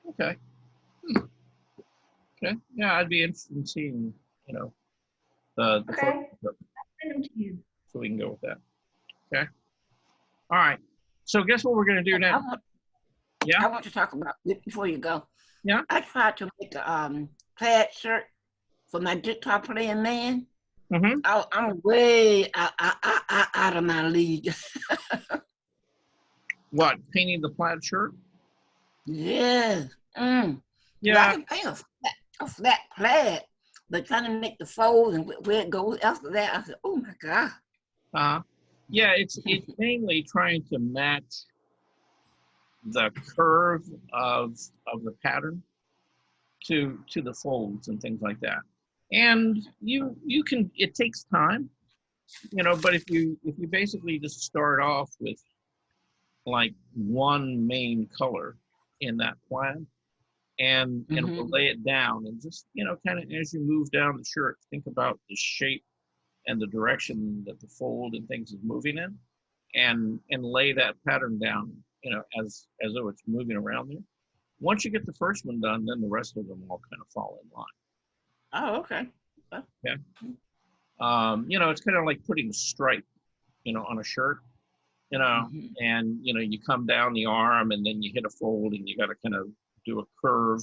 Okay. Okay. Yeah, I'd be interested in seeing, the Okay. photos I'll send them to you. so we can go with that. Okay. All right. So guess what we're gonna do now? I want to talk about before you go. Yeah. I tried to make a plaid shirt for my guitar playing man. Mm-hmm. I'm way out of my league. What? Painting the plaid shirt? Yeah. I Yeah. can paint a flat plaid, but trying to make the folds and where it goes after that, I said, oh my God. Yeah, it's mainly trying to match the curve of the pattern to the folds and things like that. And you can, it takes time, but if you basically just start off with like one main color in that plaid and we'll lay it down and just, kind of as you move down the shirt, think about the shape and the direction that the fold and things is moving in and lay that pattern down, as though it's moving around there. Once you get the first one done, then the rest of them all kind of fall in line. Oh, okay. Yeah. It's kind of like putting a stripe, on a shirt, and, you come down the arm and then you hit a fold and you got to kind of do a curve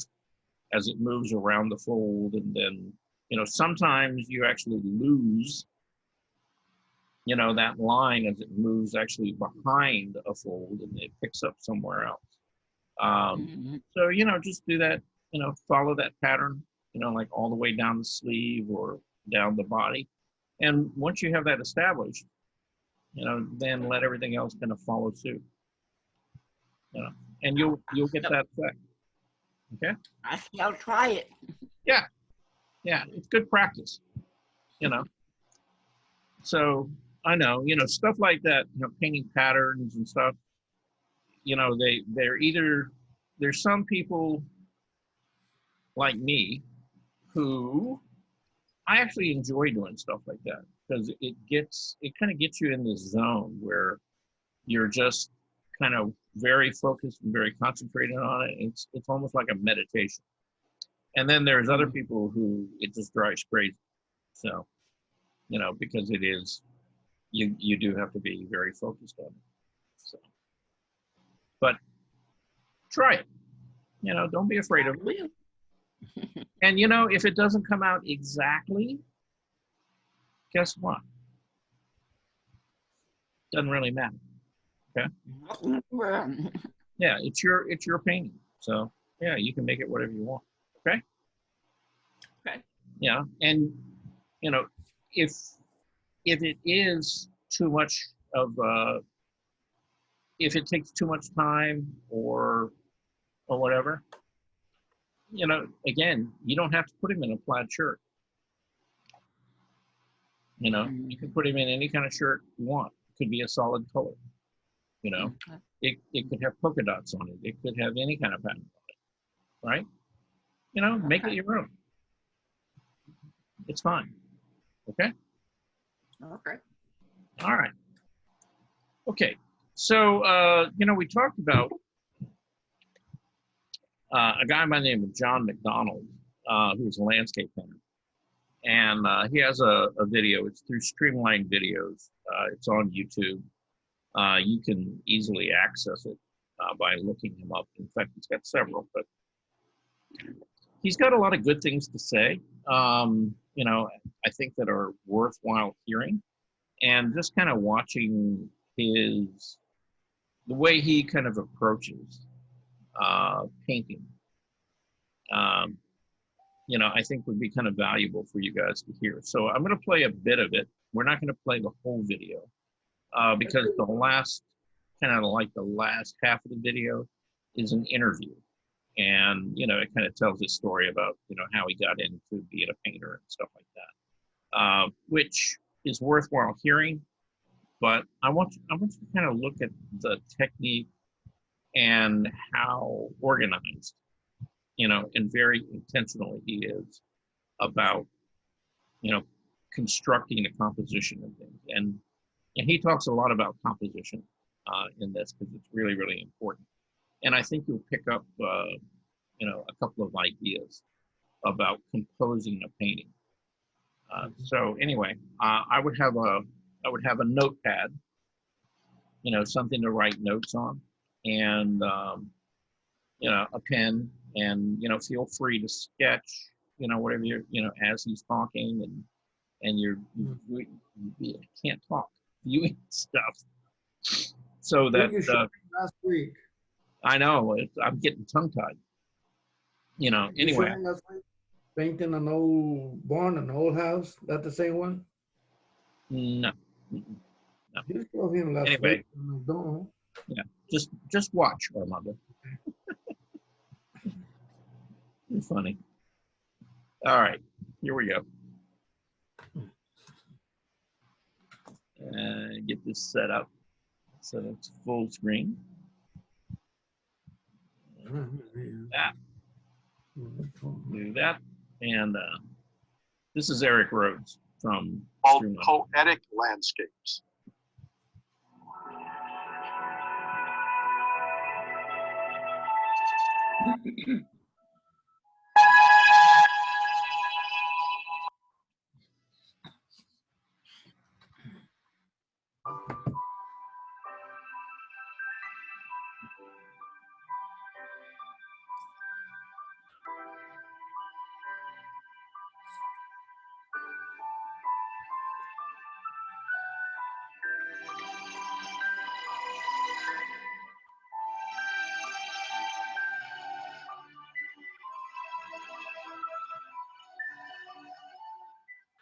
as it moves around the fold. And then, sometimes you actually lose, that line as it moves actually behind a fold and it picks up somewhere else. So, just do that, follow that pattern, like all the way down the sleeve or down the body. And once you have that established, then let everything else kind of follow suit. And you'll get that effect. Okay? I'll try it. Yeah. Yeah, it's good practice, So I know, stuff like that, painting patterns and stuff, there's some people like me who I actually enjoy doing stuff like that because it kind of gets you in this zone where you're just kind of very focused and very concentrated on it. It's almost like a meditation. And then there's other people who it just drives crazy. So, because it is, you do have to be very focused on it. So, but try it. Don't be afraid of it. And if it doesn't come out exactly, guess what? Doesn't really matter. Okay. Yeah, it's your painting. So yeah, you can make it whatever you want. Okay. Okay. Yeah, and you know, if it is too much of if it takes too much time or whatever, you know, again, you don't have to put him in a plaid shirt. You know, you can put him in any kind of shirt you want. It could be a solid color. You know, it could have polka dots on it. It could have any kind of pattern on it, right? You know, make it your own. It's fine. Okay. Okay. All right. Okay. So, you know, we talked about a guy by the name of John McDonald, who's a landscape painter. And he has a video. It's through Streamline Videos. It's on YouTube. You can easily access it by looking him up. In fact, he's got several, but he's got a lot of good things to say, you know, I think that are worthwhile hearing. And just kind of watching the way he kind of approaches painting, you know, I think would be kind of valuable for you guys to hear. So I'm going to play a bit of it. We're not going to play the whole video because the last half of the video is an interview. And, you know, it kind of tells his story about, you know, how he got into being a painter and stuff like that, which is worthwhile hearing. But I want you to kind of look at the technique and how organized, you know, and very intentional he is about, you know, constructing a composition and things. And he talks a lot about composition in this because it's really, really important. And I think you'll pick up, you know, a couple of ideas about composing a painting. So anyway, I would have a notepad, you know, something to write notes on, and you know, a pen, and you know, feel free to sketch, you know, whatever you're, you know, as he's talking, and you can't talk, viewing stuff. So that You showed me last week. I know I'm getting tongue tied. You know. You Anyway. showed me last week, painting an old barn, an old house. That the same one? No. No. You showed him last Anyway. week in McDonald. Yeah. Just watch, Armando. You're funny. All right. Here we go. Get this set up so it's full screen. That. Do that. And this is Eric Rhodes from called Poetic Landscapes.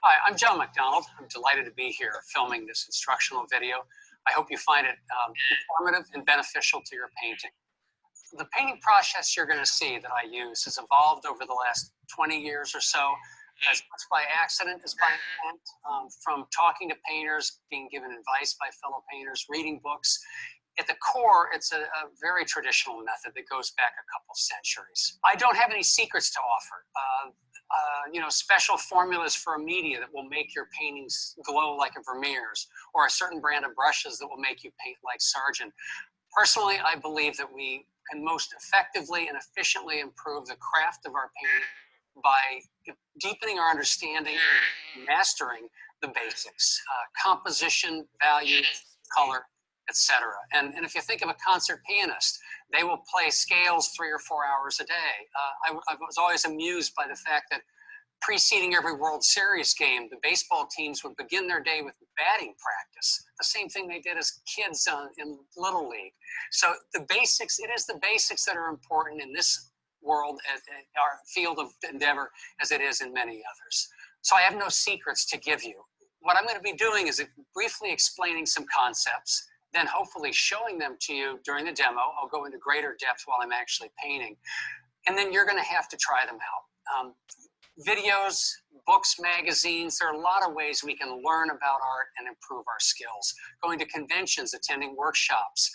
Hi, I'm John McDonald. I'm delighted to be here filming this instructional video. I hope you find it informative and beneficial to your painting. The painting process you're going to see that I use has evolved over the last 20 years or so, as much by accident as by intent, from talking to painters, being given advice by fellow painters, reading books. At the core, it's a very traditional method that goes back a couple centuries. I don't have any secrets to offer. You know, special formulas for a media that will make your paintings glow like a Vermeer's, or a certain brand of brushes that will make you paint like Sargent. Personally, I believe that we can most effectively and efficiently improve the craft of our painting by deepening our understanding and mastering the basics, composition, value, color, etc. And if you think of a concert pianist, they will play scales 3 or 4 hours a day. I was always amused by the fact that preceding every World Series game, the baseball teams would begin their day with batting practice, the same thing they did as kids in Little League. So the basics, it is the basics that are important in this world, our field of endeavor, as it is in many others. So I have no secrets to give you. What I'm going to be doing is briefly explaining some concepts, then hopefully showing them to you during the demo. I'll go into greater depth while I'm actually painting. And then you're going to have to try them out. Videos, books, magazines, there are a lot of ways we can learn about art and improve our skills. Going to conventions, attending workshops,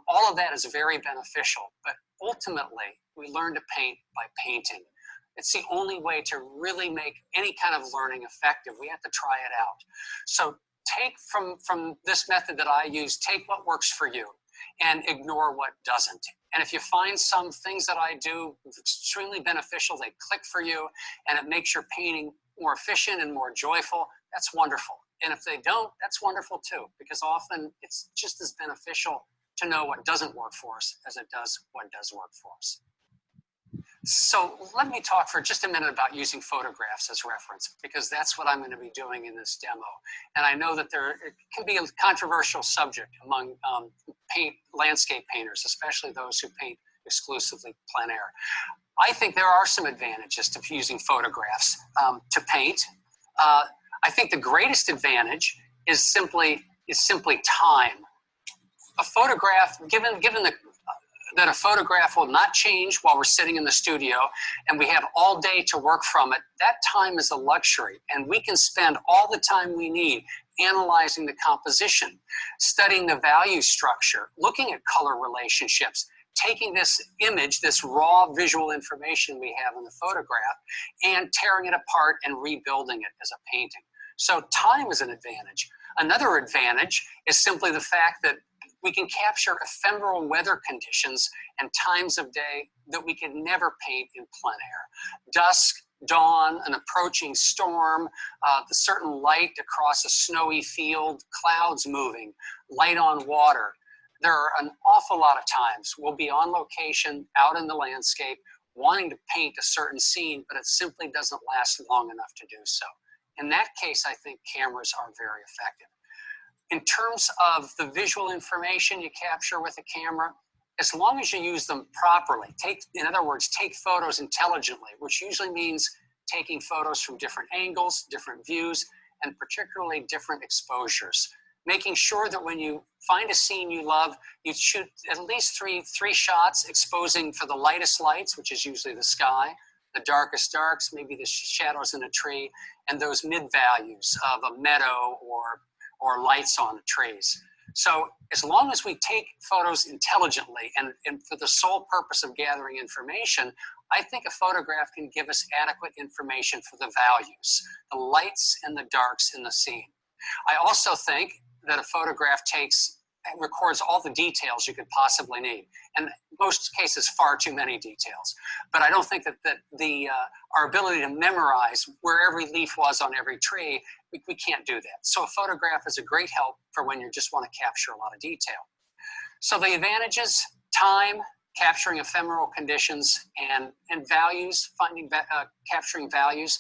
all of that is very beneficial. But ultimately, we learn to paint by painting. It's the only way to really make any kind of learning effective. We have to try it out. So take from this method that I use, take what works for you and ignore what doesn't. And if you find some things that I do extremely beneficial, they click for you, and it makes your painting more efficient and more joyful, that's wonderful. And if they don't, that's wonderful too, because often it's just as beneficial to know what doesn't work for us as it does what does work for us. So let me talk for just a minute about using photographs as reference, because that's what I'm going to be doing in this demo. And I know that it can be a controversial subject among landscape painters, especially those who paint exclusively plein air. I think there are some advantages to using photographs to paint. I think the greatest advantage is simply time. A photograph, given that a photograph will not change while we're sitting in the studio, and we have all day to work from it, that time is a luxury, and we can spend all the time we need analyzing the composition, studying the value structure, looking at color relationships, taking this image, this raw visual information we have in the photograph, and tearing it apart and rebuilding it as a painting. So time is an advantage. Another advantage is simply the fact that we can capture ephemeral weather conditions and times of day that we can never paint in plein air. Dusk, dawn, an approaching storm, the certain light across a snowy field, clouds moving, light on water. There are an awful lot of times we'll be on location, out in the landscape, wanting to paint a certain scene, but it simply doesn't last long enough to do so. In that case, I think cameras are very effective. In terms of the visual information you capture with a camera, as long as you use them properly, in other words, take photos intelligently, which usually means taking photos from different angles, different views, and particularly different exposures. Making sure that when you find a scene you love, you shoot at least three shots exposing for the lightest lights, which is usually the sky, the darkest darks, maybe the shadows in a tree, and those mid values of a meadow or lights on trees. So as long as we take photos intelligently and for the sole purpose of gathering information, I think a photograph can give us adequate information for the values, the lights and the darks in the scene. I also think that a photograph records all the details you could possibly need. And in most cases, far too many details. But I don't think that our ability to memorize where every leaf was on every tree, we can't do that. So a photograph is a great help for when you just want to capture a lot of detail. So the advantages: time, capturing ephemeral conditions, and values, capturing values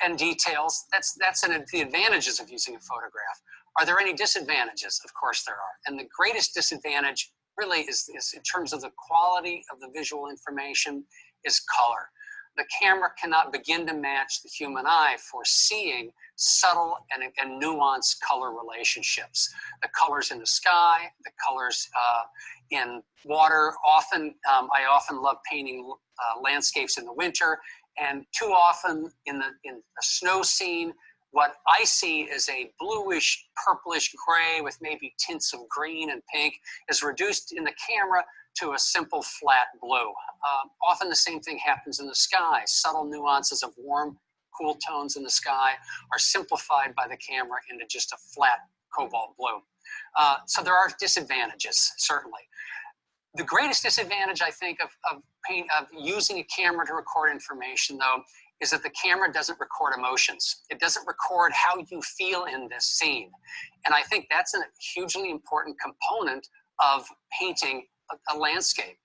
and details. That's the advantages of using a photograph. Are there any disadvantages? Of course there are. And the greatest disadvantage really is in terms of the quality of the visual information is color. The camera cannot begin to match the human eye for seeing subtle and nuanced color relationships. The colors in the sky, the colors in water. I often love painting landscapes in the winter, and too often in a snow scene, what I see is a bluish, purplish gray with maybe tints of green and pink is reduced in the camera to a simple flat blue. Often the same thing happens in the sky. Subtle nuances of warm, cool tones in the sky are simplified by the camera into just a flat cobalt blue. So there are disadvantages, certainly. The greatest disadvantage, I think, of using a camera to record information, though, is that the camera doesn't record emotions. It doesn't record how you feel in this scene. And I think that's a hugely important component of painting a landscape.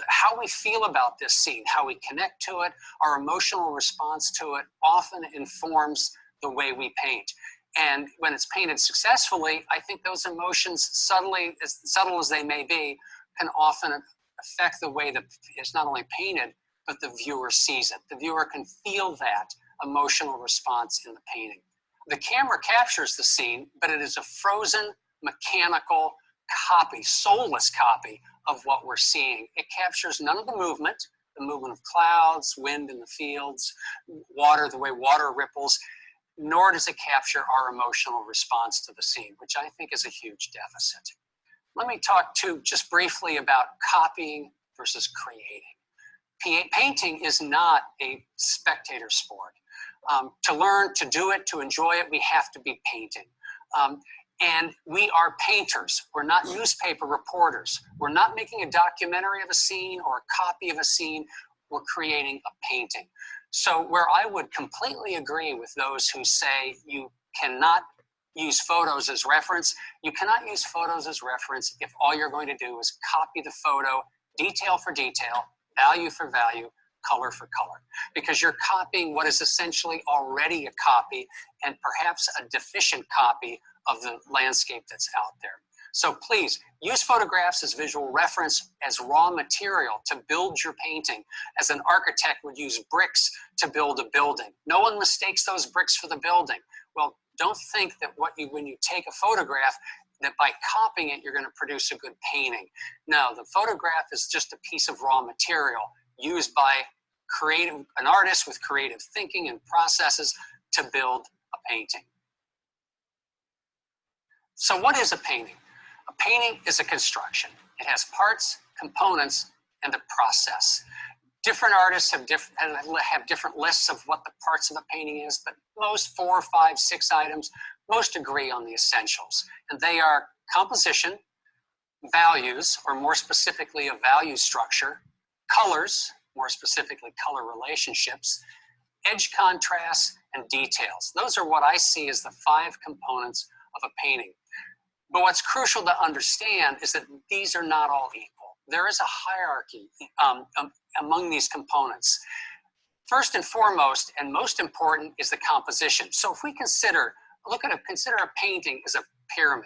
How we feel about this scene, how we connect to it, our emotional response to it often informs the way we paint. And when it's painted successfully, I think those emotions, as subtle as they may be, can often affect the way that it's not only painted, but the viewer sees it. The viewer can feel that emotional response in the painting. The camera captures the scene, but it is a frozen, mechanical copy, soulless copy of what we're seeing. It captures none of the movement of clouds, wind in the fields, water, the way water ripples, nor does it capture our emotional response to the scene, which I think is a huge deficit. Let me talk too, just briefly about copying versus creating. Painting is not a spectator sport. To learn, to do it, to enjoy it, we have to be painting. And we are painters. We're not newspaper reporters. We're not making a documentary of a scene or a copy of a scene. We're creating a painting. So where I would completely agree with those who say you cannot use photos as reference, you cannot use photos as reference if all you're going to do is copy the photo, detail for detail, value for value, color for color, because you're copying what is essentially already a copy and perhaps a deficient copy of the landscape that's out there. So please use photographs as visual reference, as raw material to build your painting, as an architect would use bricks to build a building. No one mistakes those bricks for the building. Well, don't think that when you take a photograph, that by copying it, you're going to produce a good painting. No, the photograph is just a piece of raw material used by an artist with creative thinking and processes to build a painting. So what is a painting? A painting is a construction. It has parts, components, and a process. Different artists have different lists of what the parts of a painting is, but most 4, 5, 6 items, most agree on the essentials. And they are composition, values, or more specifically a value structure, colors, more specifically color relationships, edge contrasts, and details. Those are what I see as the 5 components of a painting. But what's crucial to understand is that these are not all equal. There is a hierarchy among these components. First and foremost, and most important, is the composition. So if we consider a painting as a pyramid,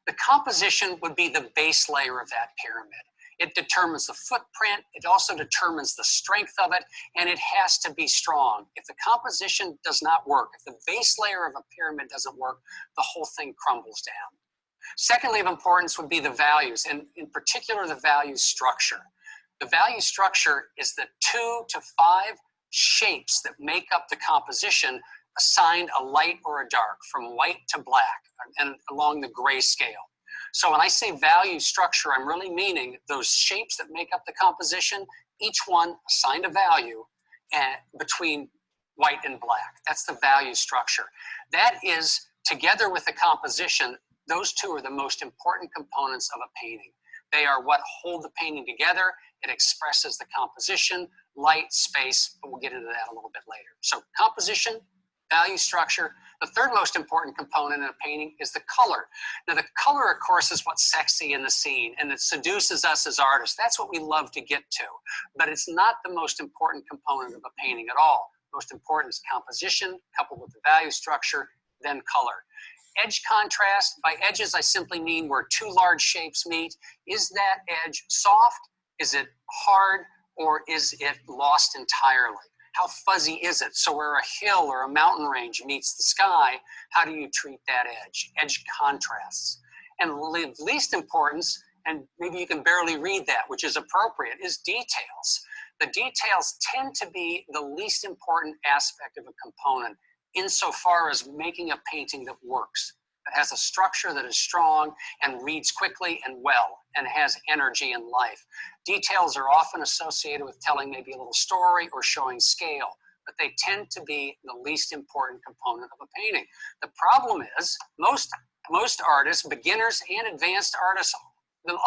the composition would be the base layer of that pyramid. It determines the footprint, it also determines the strength of it, and it has to be strong. If the composition does not work, if the base layer of a pyramid doesn't work, the whole thing crumbles down. Secondly of importance would be the values, and in particular the value structure. The value structure is the 2 to 5 shapes that make up the composition assigned a light or a dark, from white to black, and along the gray scale. So when I say value structure, I'm really meaning those shapes that make up the composition, each one assigned a value between white and black. That's the value structure. That is, together with the composition, those 2 are the most important components of a painting. They are what hold the painting together. It expresses the composition, light, space, but we'll get into that a little bit later. So composition, value structure. The third most important component in a painting is the color. Now the color, of course, is what's sexy in the scene, and it seduces us as artists. That's what we love to get to, but it's not the most important component of a painting at all. Most important is composition, coupled with the value structure, then color. Edge contrast, by edges I simply mean where 2 large shapes meet. Is that edge soft? Is it hard? Or is it lost entirely? How fuzzy is it? So where a hill or a mountain range meets the sky, how do you treat that edge? Edge contrasts. And of least importance, and maybe you can barely read that, which is appropriate, is details. The details tend to be the least important aspect of a component insofar as making a painting that works, that has a structure that is strong and reads quickly and well and has energy and life. Details are often associated with telling maybe a little story or showing scale, but they tend to be the least important component of a painting. The problem is most artists, beginners and advanced artists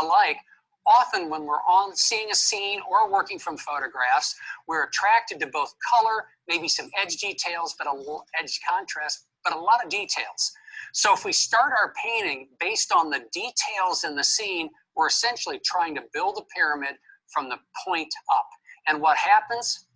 alike, often when we're seeing a scene or working from photographs, we're attracted to both color, maybe some edge details, but a little edge contrast, but a lot of details. So if we start our painting based on the details in the scene, we're essentially trying to build a pyramid from the point up. And what happens?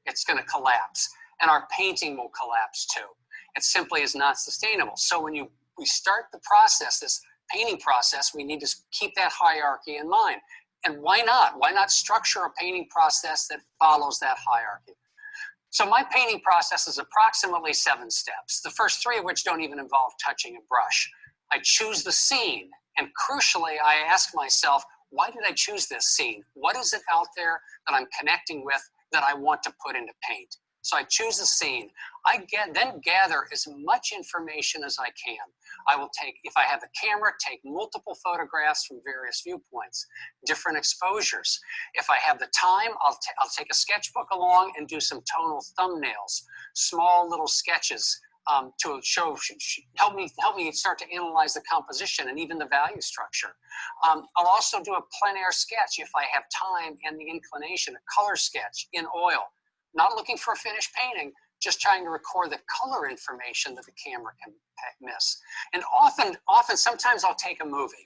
It's going to collapse. And our painting will collapse too. It simply is not sustainable. So when we start the process, this painting process, we need to keep that hierarchy in mind. And why not? Why not structure a painting process that follows that hierarchy? So my painting process is approximately 7 steps, the first 3 of which don't even involve touching a brush. I choose the scene, and crucially, I ask myself, why did I choose this scene? What is it out there that I'm connecting with that I want to put into paint? So I choose a scene. Then gather as much information as I can. I will take, if I have a camera, take multiple photographs from various viewpoints, different exposures. If I have the time, I'll take a sketchbook along and do some tonal thumbnails, small little sketches to help me start to analyze the composition and even the value structure. I'll also do a plein air sketch if I have time and the inclination, a color sketch in oil. Not looking for a finished painting, just trying to record the color information that the camera can miss. And sometimes I'll take a movie.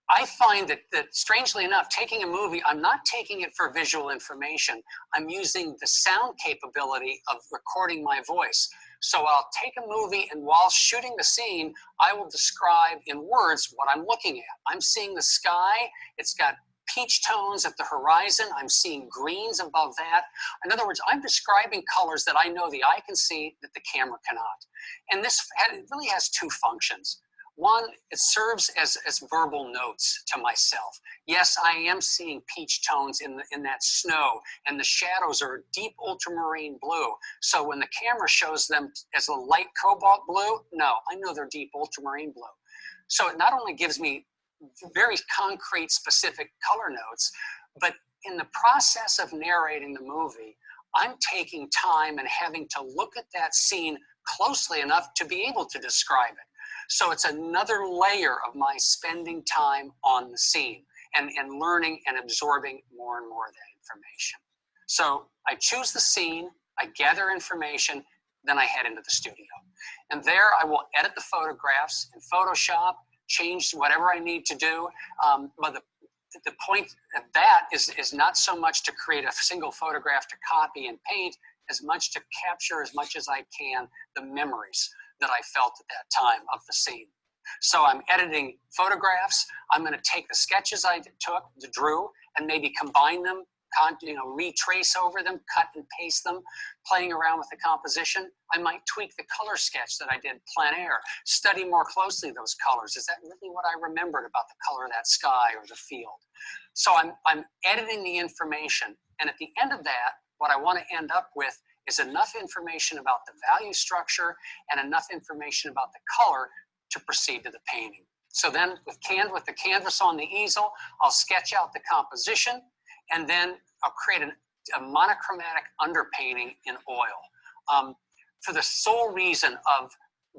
I find that strangely enough, taking a movie, I'm not taking it for visual information. I'm using the sound capability of recording my voice. So I'll take a movie, and while shooting the scene, I will describe in words what I'm looking at. I'm seeing the sky. It's got peach tones at the horizon. I'm seeing greens above that. In other words, I'm describing colors that I know the eye can see that the camera cannot. And this really has 2 functions. One, it serves as verbal notes to myself. Yes, I am seeing peach tones in that snow, and the shadows are deep ultramarine blue. So when the camera shows them as a light cobalt blue, no, I know they're deep ultramarine blue. So it not only gives me very concrete, specific color notes, but in the process of narrating the movie, I'm taking time and having to look at that scene closely enough to be able to describe it. So it's another layer of my spending time on the scene and learning and absorbing more and more of that information. So I choose the scene, I gather information, then I head into the studio. And there I will edit the photographs in Photoshop, change whatever I need to do. But the point of that is not so much to create a single photograph to copy and paint, as much to capture as much as I can the memories that I felt at that time of the scene. So I'm editing photographs. I'm going to take the sketches I drew, and maybe combine them, retrace over them, cut and paste them, playing around with the composition. I might tweak the color sketch that I did plein air, study more closely those colors. Is that really what I remembered about the color of that sky or the field? So I'm editing the information, and at the end of that, what I want to end up with is enough information about the value structure and enough information about the color to proceed to the painting. So then with the canvas on the easel, I'll sketch out the composition, and then I'll create a monochromatic underpainting in oil for the sole reason of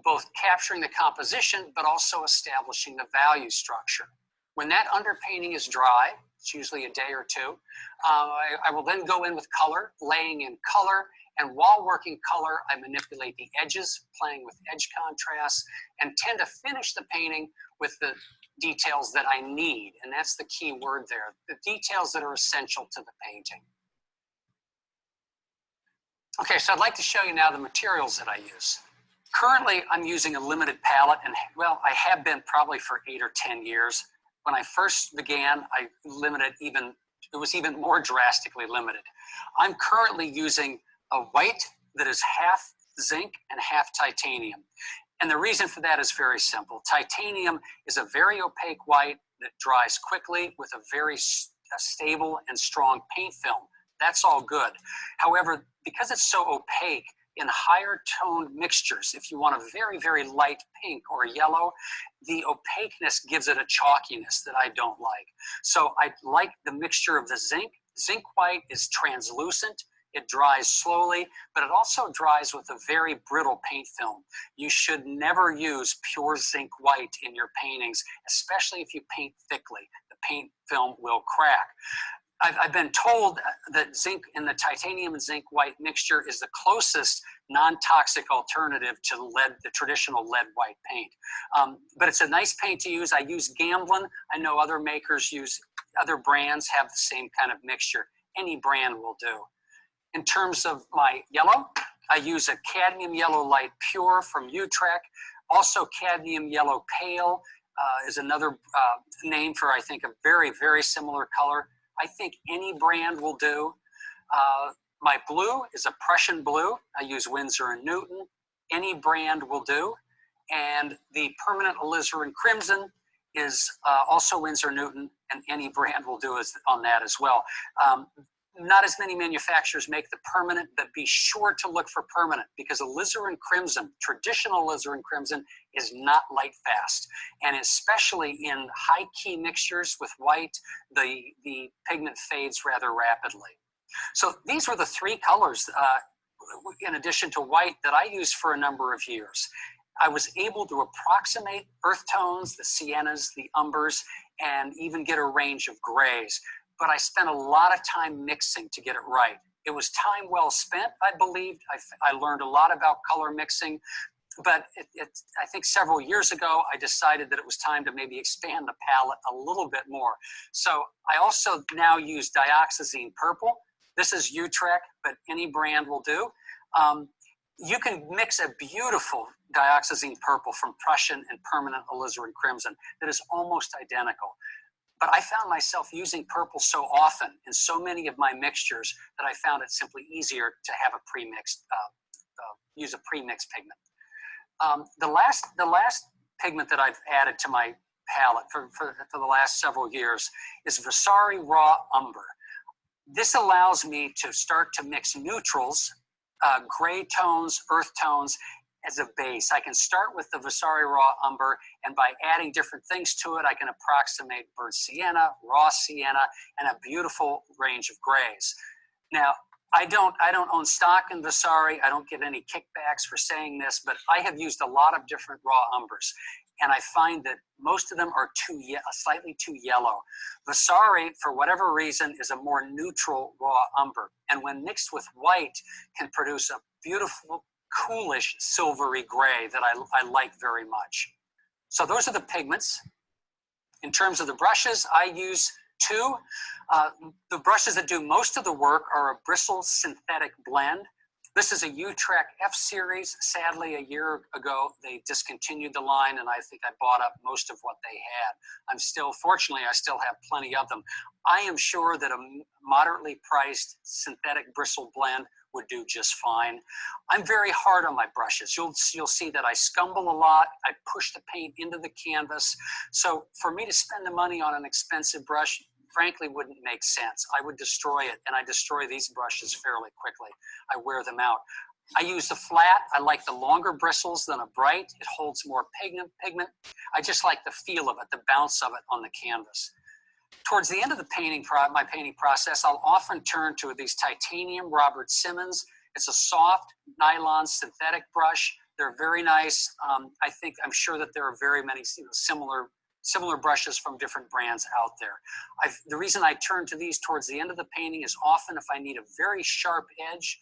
both capturing the composition, but also establishing the value structure. When that underpainting is dry, it's usually a day or 2, I will then go in with color, laying in color, and while working color, I manipulate the edges, playing with edge contrasts, and tend to finish the painting with the details that I need, and that's the key word there, the details that are essential to the painting. Okay, so I'd like to show you now the materials that I use. Currently, I'm using a limited palette, and well, I have been probably for 8 or 10 years. When I first began, I limited it was even more drastically limited. I'm currently using a white that is half zinc and half titanium. And the reason for that is very simple. Titanium is a very opaque white that dries quickly with a very stable and strong paint film. That's all good. However, because it's so opaque, in higher toned mixtures, if you want a very, very light pink or yellow, the opaqueness gives it a chalkiness that I don't like. So I like the mixture of the zinc. Zinc white is translucent. It dries slowly, but it also dries with a very brittle paint film. You should never use pure zinc white in your paintings, especially if you paint thickly. The paint film will crack. I've been told that zinc in the titanium and zinc white mixture is the closest non-toxic alternative to lead, the traditional lead white paint. But it's a nice paint to use. I use Gamblin. I know other makers other brands have the same kind of mixture. Any brand will do. In terms of my yellow, I use a cadmium yellow light pure from Utrecht. Also cadmium yellow pale is another name for, I think, a very, very similar color. I think any brand will do. My blue is a Prussian blue. I use Winsor and Newton. Any brand will do. And the permanent alizarin crimson is also Winsor Newton, and any brand will do on that as well. Not as many manufacturers make the permanent, but be sure to look for permanent, because alizarin crimson, traditional alizarin crimson, is not light fast. And especially in high key mixtures with white, the pigment fades rather rapidly. So these were the three colors, in addition to white, that I used for a number of years. I was able to approximate earth tones, the siennas, the umbers, and even get a range of grays. But I spent a lot of time mixing to get it right. It was time well spent, I believed. I learned a lot about color mixing, but I think several years ago, I decided that it was time to maybe expand the palette a little bit more. So I also now use dioxazine purple. This is Utrecht, but any brand will do. You can mix a beautiful dioxazine purple from Prussian and permanent alizarin crimson that is almost identical. But I found myself using purple so often in so many of my mixtures that I found it simply easier to have a pre-mixed, use a pre-mixed pigment. The last pigment that I've added to my palette for the last several years is Vasari Raw Umber. This allows me to start to mix neutrals, gray tones, earth tones, as a base. I can start with the Vasari Raw Umber, and by adding different things to it, I can approximate burnt sienna, raw sienna, and a beautiful range of grays. Now, I don't own stock in Vasari. I don't get any kickbacks for saying this, but I have used a lot of different raw umbers, and I find that most of them are slightly too yellow. Vasari, for whatever reason, is a more neutral raw umber, and when mixed with white, can produce a beautiful, coolish silvery gray that I like very much. So those are the pigments. In terms of the brushes, I use two. The brushes that do most of the work are a bristle synthetic blend. This is a Utrecht F series. Sadly, a year ago, they discontinued the line, and I think I bought up most of what they had. Fortunately, I still have plenty of them. I am sure that a moderately priced synthetic bristle blend would do just fine. I'm very hard on my brushes. You'll see that I scumble a lot. I push the paint into the canvas. So for me to spend the money on an expensive brush, frankly, wouldn't make sense. I would destroy it, and I destroy these brushes fairly quickly. I wear them out. I use the flat. I like the longer bristles than a bright. It holds more pigment. I just like the feel of it, the bounce of it on the canvas. Towards the end of the my painting process, I'll often turn to these titanium Robert Simmons. It's a soft nylon synthetic brush. They're very nice. I'm sure that there are very many similar brushes from different brands out there. The reason I turn to these towards the end of the painting is often if I need a very sharp edge.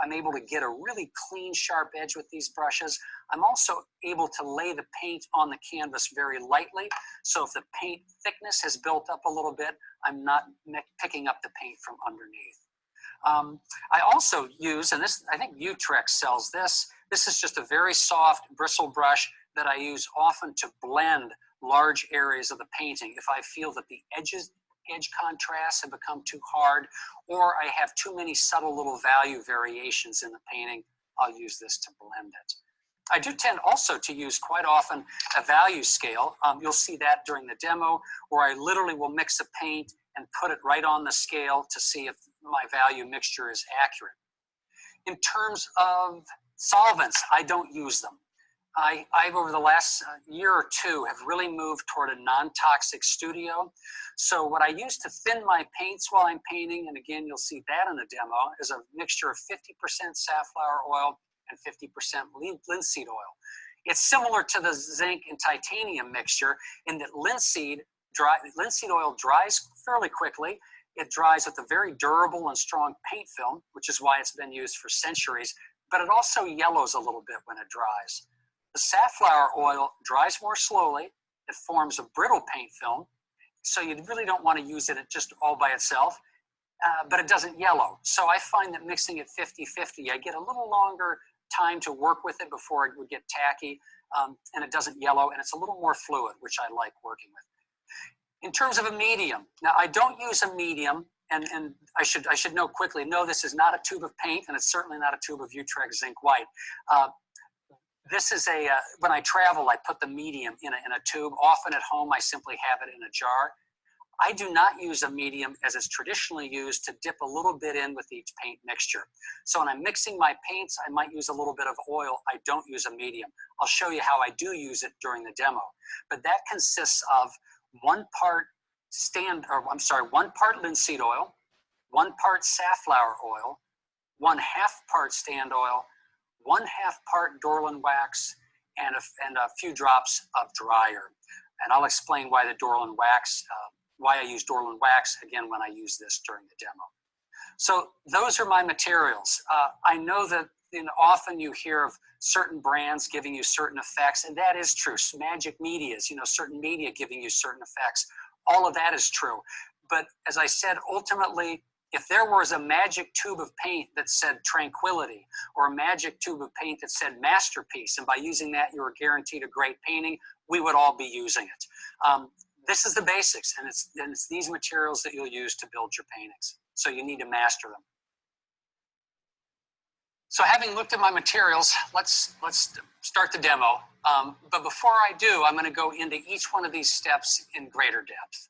I'm able to get a really clean, sharp edge with these brushes. I'm also able to lay the paint on the canvas very lightly. So if the paint thickness has built up a little bit, I'm not picking up the paint from underneath. I also use, and this, I think Utrecht sells this. This is just a very soft bristle brush that I use often to blend large areas of the painting. If I feel that the edge contrasts have become too hard, or I have too many subtle little value variations in the painting, I'll use this to blend it. I do tend also to use quite often a value scale. You'll see that during the demo, where I literally will mix a paint and put it right on the scale to see if my value mixture is accurate. In terms of solvents, I don't use them. I've over the last year or two have really moved toward a non-toxic studio. So what I use to thin my paints while I'm painting, and again, you'll see that in the demo, is a mixture of 50% safflower oil and 50% linseed oil. It's similar to the zinc and titanium mixture in that linseed oil dries fairly quickly. It dries with a very durable and strong paint film, which is why it's been used for centuries, but it also yellows a little bit when it dries. The safflower oil dries more slowly. It forms a brittle paint film, so you really don't want to use it just all by itself, but it doesn't yellow. So I find that mixing it 50-50, I get a little longer time to work with it before it would get tacky, and it doesn't yellow, and it's a little more fluid, which I like working with. In terms of a medium, now I don't use a medium and I should note quickly, no, this is not a tube of paint, and it's certainly not a tube of Utrecht zinc white. This is when I travel, I put the medium in a tube. Often at home, I simply have it in a jar. I do not use a medium as is traditionally used to dip a little bit in with each paint mixture. So when I'm mixing my paints, I might use a little bit of oil. I don't use a medium. I'll show you how I do use it during the demo. But that consists of 1 part linseed oil, 1 part safflower oil, 1/2 part stand oil, 1/2 part Dorland wax, and a few drops of dryer. And I'll explain why the Dorland wax, why I use Dorland wax again when I use this during the demo. So those are my materials. I know that often you hear of certain brands giving you certain effects, and that is true. Magic medias, certain media giving you certain effects. All of that is true. But as I said, ultimately, if there was a magic tube of paint that said tranquility, or a magic tube of paint that said masterpiece, and by using that you were guaranteed a great painting, we would all be using it. This is the basics, and it's these materials that you'll use to build your paintings. So you need to master them. So having looked at my materials, let's start the demo. But before I do, I'm going to go into each one of these steps in greater depth.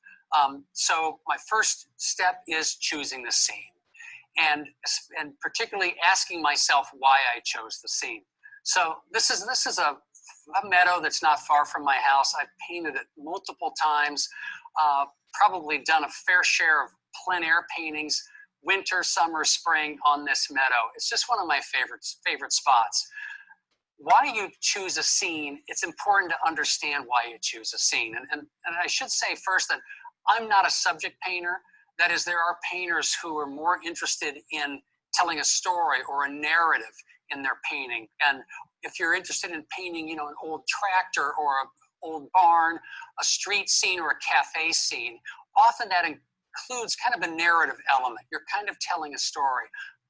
So my first step is choosing the scene, and particularly asking myself why I chose the scene. So this is a meadow that's not far from my house. I've painted it multiple times, probably done a fair share of plein air paintings, winter, summer, spring on this meadow. It's just one of my favorite spots. Why you choose a scene, it's important to understand why you choose a scene. And I should say first that I'm not a subject painter. That is, there are painters who are more interested in telling a story or a narrative in their painting. And if you're interested in painting, an old tractor or an old barn, a street scene or a cafe scene, often that includes kind of a narrative element. You're kind of telling a story.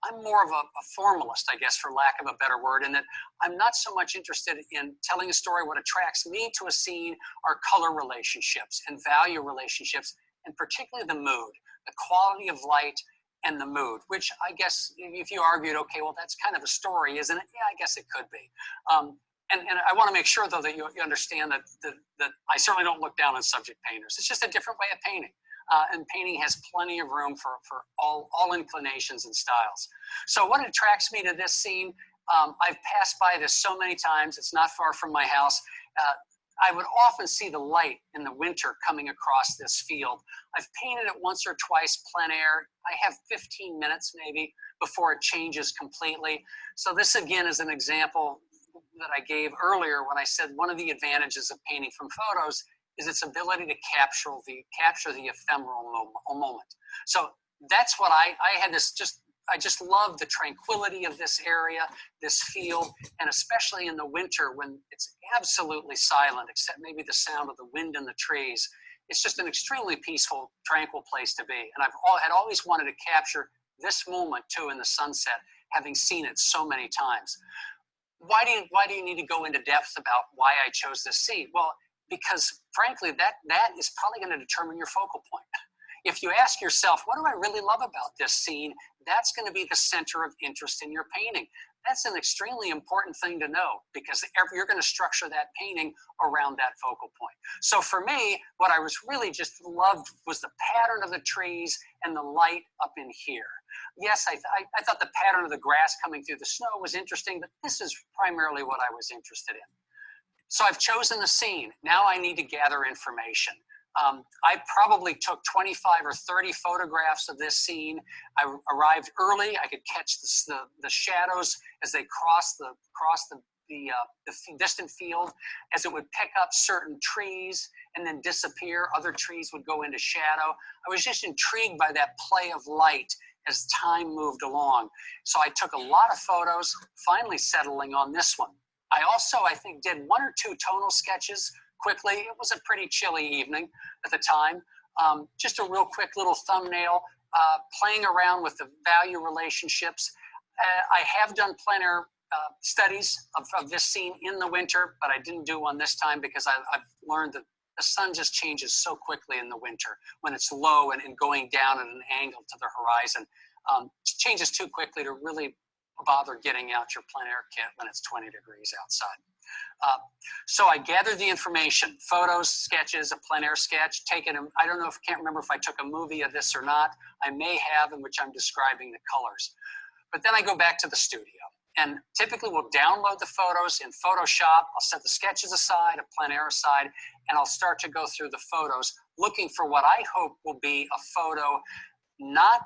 I'm more of a formalist, I guess, for lack of a better word, in that I'm not so much interested in telling a story. What attracts me to a scene are color relationships and value relationships, and particularly the mood, the quality of light and the mood, which I guess if you argued, okay, well, that's kind of a story, isn't it? Yeah, I guess it could be. And I want to make sure, though, that you understand that I certainly don't look down on subject painters. It's just a different way of painting. And painting has plenty of room for all inclinations and styles. So what attracts me to this scene, I've passed by this so many times. It's not far from my house. I would often see the light in the winter coming across this field. I've painted it once or twice plein air. I have 15 minutes maybe before it changes completely. So this again is an example that I gave earlier when I said one of the advantages of painting from photos is its ability to capture the ephemeral moment. So that's what I had this I just love the tranquility of this area, this field, and especially in the winter when it's absolutely silent, except maybe the sound of the wind in the trees. It's just an extremely peaceful, tranquil place to be. And had always wanted to capture this moment too in the sunset, having seen it so many times. Why do you need to go into depth about why I chose this scene? Well, because frankly, that is probably going to determine your focal point. If you ask yourself, what do I really love about this scene? That's going to be the center of interest in your painting. That's an extremely important thing to know because you're going to structure that painting around that focal point. So for me, what I was really just loved was the pattern of the trees and the light up in here. Yes, I thought the pattern of the grass coming through the snow was interesting, but this is primarily what I was interested in. So I've chosen the scene. Now I need to gather information. I probably took 25 or 30 photographs of this scene. I arrived early. I could catch the shadows as they crossed the distant field, as it would pick up certain trees and then disappear. Other trees would go into shadow. I was just intrigued by that play of light as time moved along. So I took a lot of photos, finally settling on this one. I also, I think, did 1 or 2 tonal sketches quickly. It was a pretty chilly evening at the time. Just a real quick little thumbnail, playing around with the value relationships. I have done plein air studies of this scene in the winter, but I didn't do one this time because I've learned that The sun just changes so quickly in the winter when it's low and going down at an angle to the horizon. It changes too quickly to really bother getting out your plein air kit when it's 20 degrees outside. So I gathered the information, photos, sketches, a plein air sketch, taken, I don't know if, can't remember if I took a movie of this or not. I may have, in which I'm describing the colors. But then I go back to the studio. And typically we'll download the photos in Photoshop. I'll set the sketches aside, a plein air aside, and I'll start to go through the photos looking for what I hope will be a photo not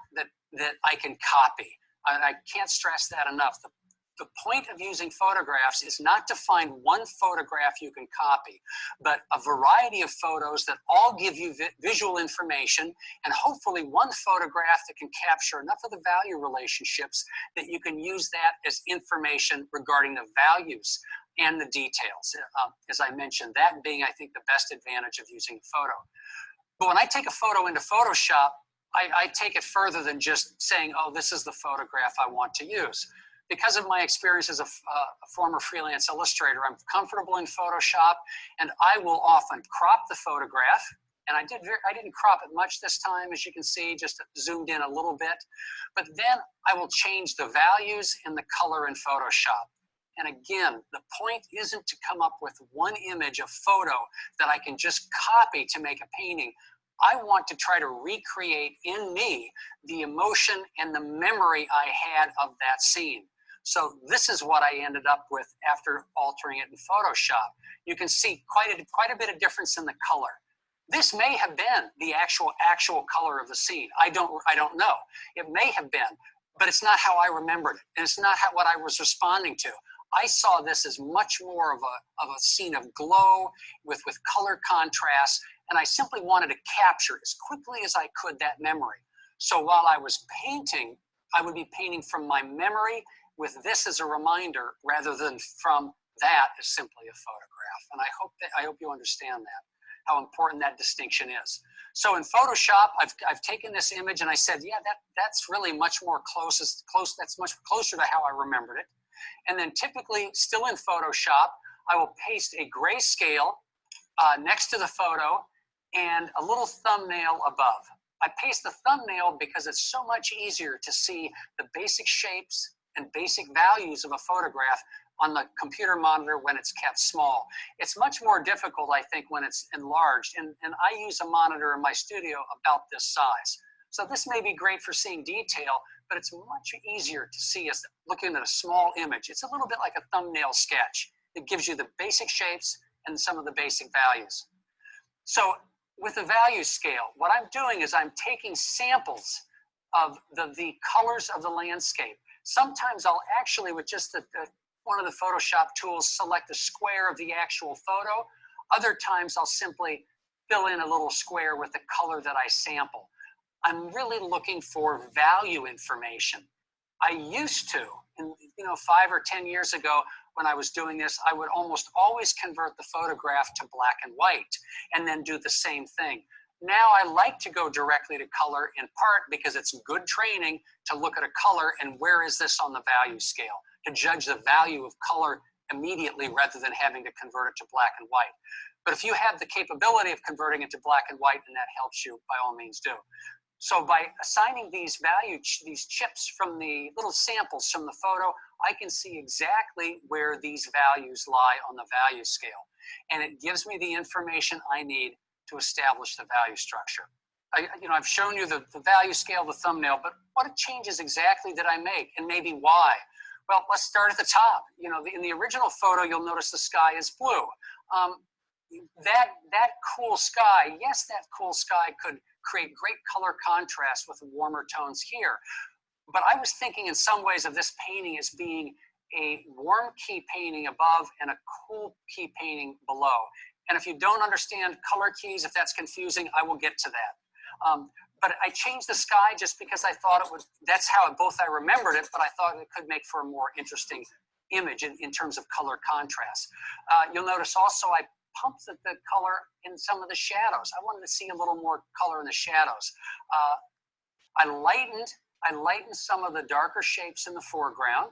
that I can copy. I can't stress that enough. The point of using photographs is not to find one photograph you can copy, but a variety of photos that all give you visual information, and hopefully one photograph that can capture enough of the value relationships that you can use that as information regarding the values and the details. As I mentioned, that being, I think, the best advantage of using a photo. But when I take a photo into Photoshop, I take it further than just saying, oh, this is the photograph I want to use. Because of my experience as a former freelance illustrator, I'm comfortable in Photoshop, and I will often crop the photograph. And I didn't crop it much this time, as you can see, just zoomed in a little bit. But then I will change the values and the color in Photoshop. And again, the point isn't to come up with one image, a photo, that I can just copy to make a painting. I want to try to recreate in me the emotion and the memory I had of that scene. So this is what I ended up with after altering it in Photoshop. You can see quite a bit of difference in the color. This may have been the actual color of the scene. I don't know. It may have been, but it's not how I remembered it. And it's not what I was responding to. I saw this as much more of a scene of glow with color contrast, and I simply wanted to capture as quickly as I could that memory. So while I was painting, I would be painting from my memory with this as a reminder rather than from that as simply a photograph. And I hope you understand that, how important that distinction is. So in Photoshop, I've taken this image and I said, yeah, that's really much more that's much closer to how I remembered it. And then typically, still in Photoshop, I will paste a grayscale next to the photo and a little thumbnail above. I paste the thumbnail because it's so much easier to see the basic shapes and basic values of a photograph on the computer monitor when it's kept small. It's much more difficult, I think, when it's enlarged. And I use a monitor in my studio about this size. So this may be great for seeing detail, but it's much easier to see as looking at a small image. It's a little bit like a thumbnail sketch. It gives you the basic shapes and some of the basic values. So with the value scale, what I'm doing is I'm taking samples of the colors of the landscape. Sometimes I'll actually, with just one of the Photoshop tools, select a square of the actual photo. Other times I'll simply fill in a little square with the color that I sample. I'm really looking for value information. I used to, and 5 or 10 years ago when I was doing this, I would almost always convert the photograph to black and white and then do the same thing. Now I like to go directly to color, in part because it's good training to look at a color and where is this on the value scale, to judge the value of color immediately rather than having to convert it to black and white. But if you have the capability of converting it to black and white, and that helps you, by all means do. So by assigning these chips from the little samples from the photo, I can see exactly where these values lie on the value scale. And it gives me the information I need to establish the value structure. I've shown you the value scale, the thumbnail, but what changes exactly did I make, and maybe why? Well, let's start at the top. In the original photo, you'll notice the sky is blue. That cool sky, yes, that cool sky could create great color contrast with warmer tones here. But I was thinking in some ways of this painting as being a warm key painting above and a cool key painting below. And if you don't understand color keys, if that's confusing, I will get to that. But I changed the sky just because I thought that's how I remembered it, but I thought it could make for a more interesting image in terms of color contrast. You'll notice also I pumped the color in some of the shadows. I wanted to see a little more color in the shadows. I lightened some of the darker shapes in the foreground.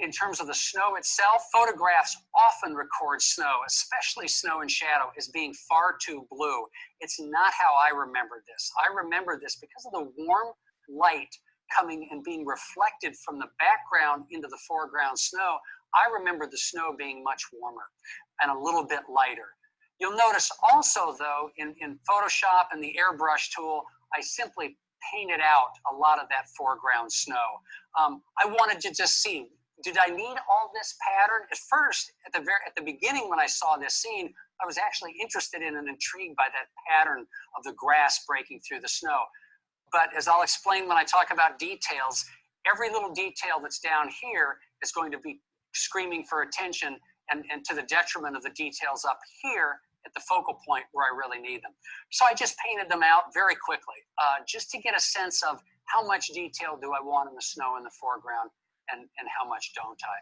In terms of the snow itself, photographs often record snow, especially snow and shadow, as being far too blue. It's not how I remember this. I remember this because of the warm light coming and being reflected from the background into the foreground snow. I remember the snow being much warmer and a little bit lighter. You'll notice also, though, in Photoshop and the airbrush tool, I simply painted out a lot of that foreground snow. I wanted to just see, did I need all this pattern? At first, at the beginning when I saw this scene, I was actually interested in and intrigued by that pattern of the grass breaking through the snow. But as I'll explain when I talk about details, every little detail that's down here is going to be screaming for attention and to the detriment of the details up here at the focal point where I really need them. So I just painted them out very quickly, just to get a sense of how much detail do I want in the snow in the foreground and how much don't I.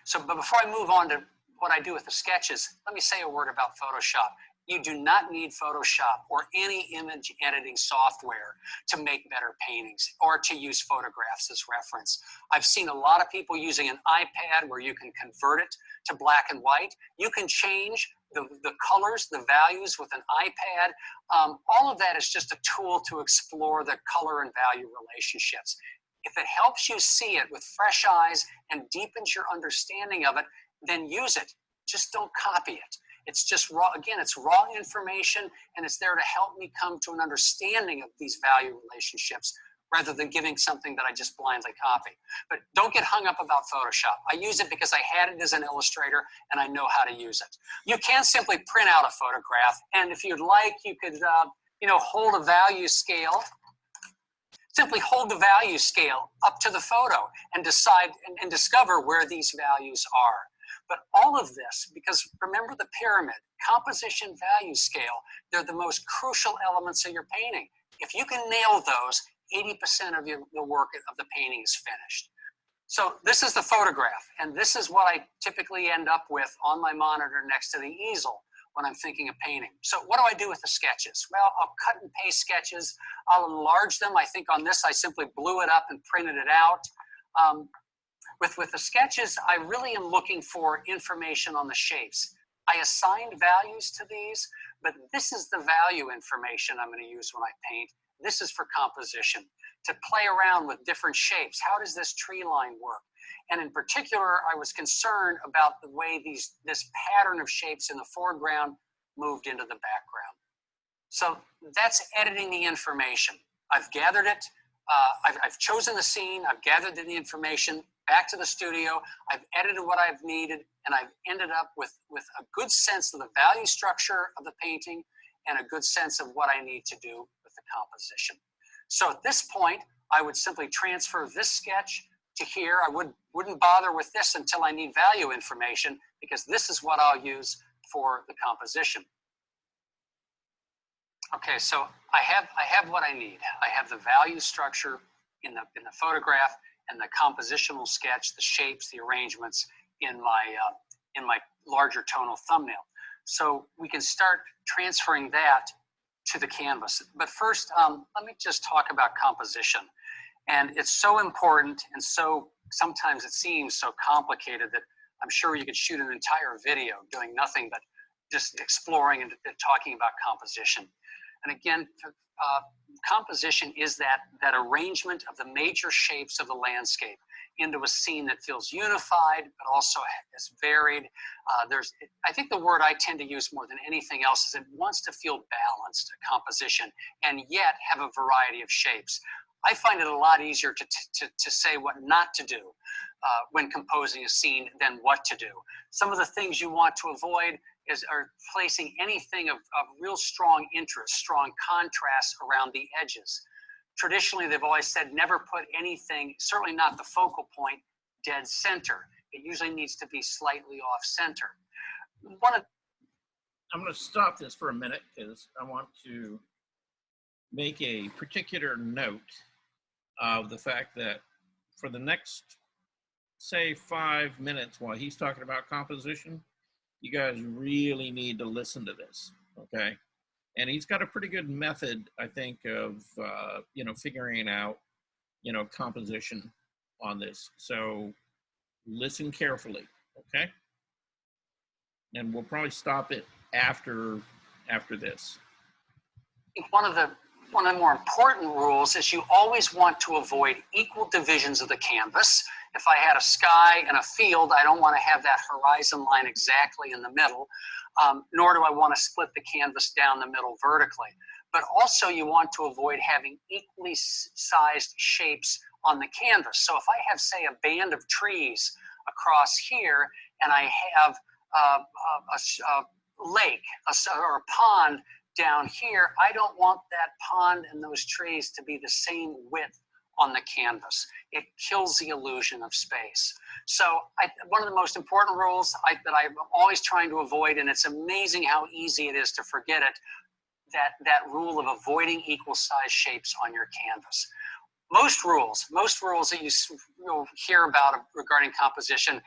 So, but before I move on to what I do with the sketches, let me say a word about Photoshop. You do not need Photoshop or any image editing software to make better paintings or to use photographs as reference. I've seen a lot of people using an iPad where you can convert it to black and white. You can change the colors, the values with an iPad. All of that is just a tool to explore the color and value relationships. If it helps you see it with fresh eyes and deepens your understanding of it, then use it. Just don't copy it. It's just raw, again, it's raw information, and it's there to help me come to an understanding of these value relationships rather than giving something that I just blindly copy. But don't get hung up about Photoshop. I use it because I had it as an illustrator and I know how to use it. You can simply print out a photograph, and if you'd like, you could hold a value scale. Simply hold the value scale up to the photo and decide and discover where these values are. But all of this, because remember the pyramid, composition, value scale, they're the most crucial elements of your painting. If you can nail those, 80% of the work of the painting is finished. So this is the photograph, and this is what I typically end up with on my monitor next to the easel when I'm thinking of painting. So what do I do with the sketches? Well, I'll cut and paste sketches. I'll enlarge them. I think on this, I simply blew it up and printed it out. With the sketches, I really am looking for information on the shapes. I assigned values to these, but this is the value information I'm going to use when I paint. This is for composition, to play around with different shapes. How does this tree line work? And in particular, I was concerned about the way this pattern of shapes in the foreground moved into the background. So that's editing the information. I've gathered it. I've chosen the scene. I've gathered the information back to the studio. I've edited what I've needed, and I've ended up with a good sense of the value structure of the painting and a good sense of what I need to do with the composition. So at this point, I would simply transfer this sketch to here. I wouldn't bother with this until I need value information, because this is what I'll use for the composition. Okay, so I have what I need. I have the value structure in the photograph and the compositional sketch, the shapes, the arrangements in my larger tonal thumbnail. So we can start transferring that to the canvas. But first, let me just talk about composition. And it's so important, and so sometimes it seems so complicated that I'm sure you could shoot an entire video doing nothing but just exploring and talking about composition. And again, composition is that arrangement of the major shapes of the landscape into a scene that feels unified, but also is varied. I think the word I tend to use more than anything else is it wants to feel balanced, a composition, and yet have a variety of shapes. I find it a lot easier to say what not to do when composing a scene than what to do. Some of the things you want to avoid are placing anything of real strong interest, strong contrast around the edges. Traditionally, they've always said never put anything, certainly not the focal point, dead center. It usually needs to be slightly off center. I'm going to stop this for a minute because I want to make a particular note of the fact that for the next, say, 5 minutes while he's talking about composition, you guys really need to listen to this, okay? And he's got a pretty good method, I think, of, figuring out, composition on this. So listen carefully, okay? And we'll probably stop it after this. I think one of the more important rules is you always want to avoid equal divisions of the canvas. If I had a sky and a field, I don't want to have that horizon line exactly in the middle, nor do I want to split the canvas down the middle vertically. But also you want to avoid having equally sized shapes on the canvas. So if I have, say, a band of trees across here, and I have a lake or a pond down here, I don't want that pond and those trees to be the same width on the canvas. It kills the illusion of space. So one of the most important rules that I'm always trying to avoid, and it's amazing how easy it is to forget it, that rule of avoiding equal size shapes on your canvas. Most rules that you'll hear about regarding composition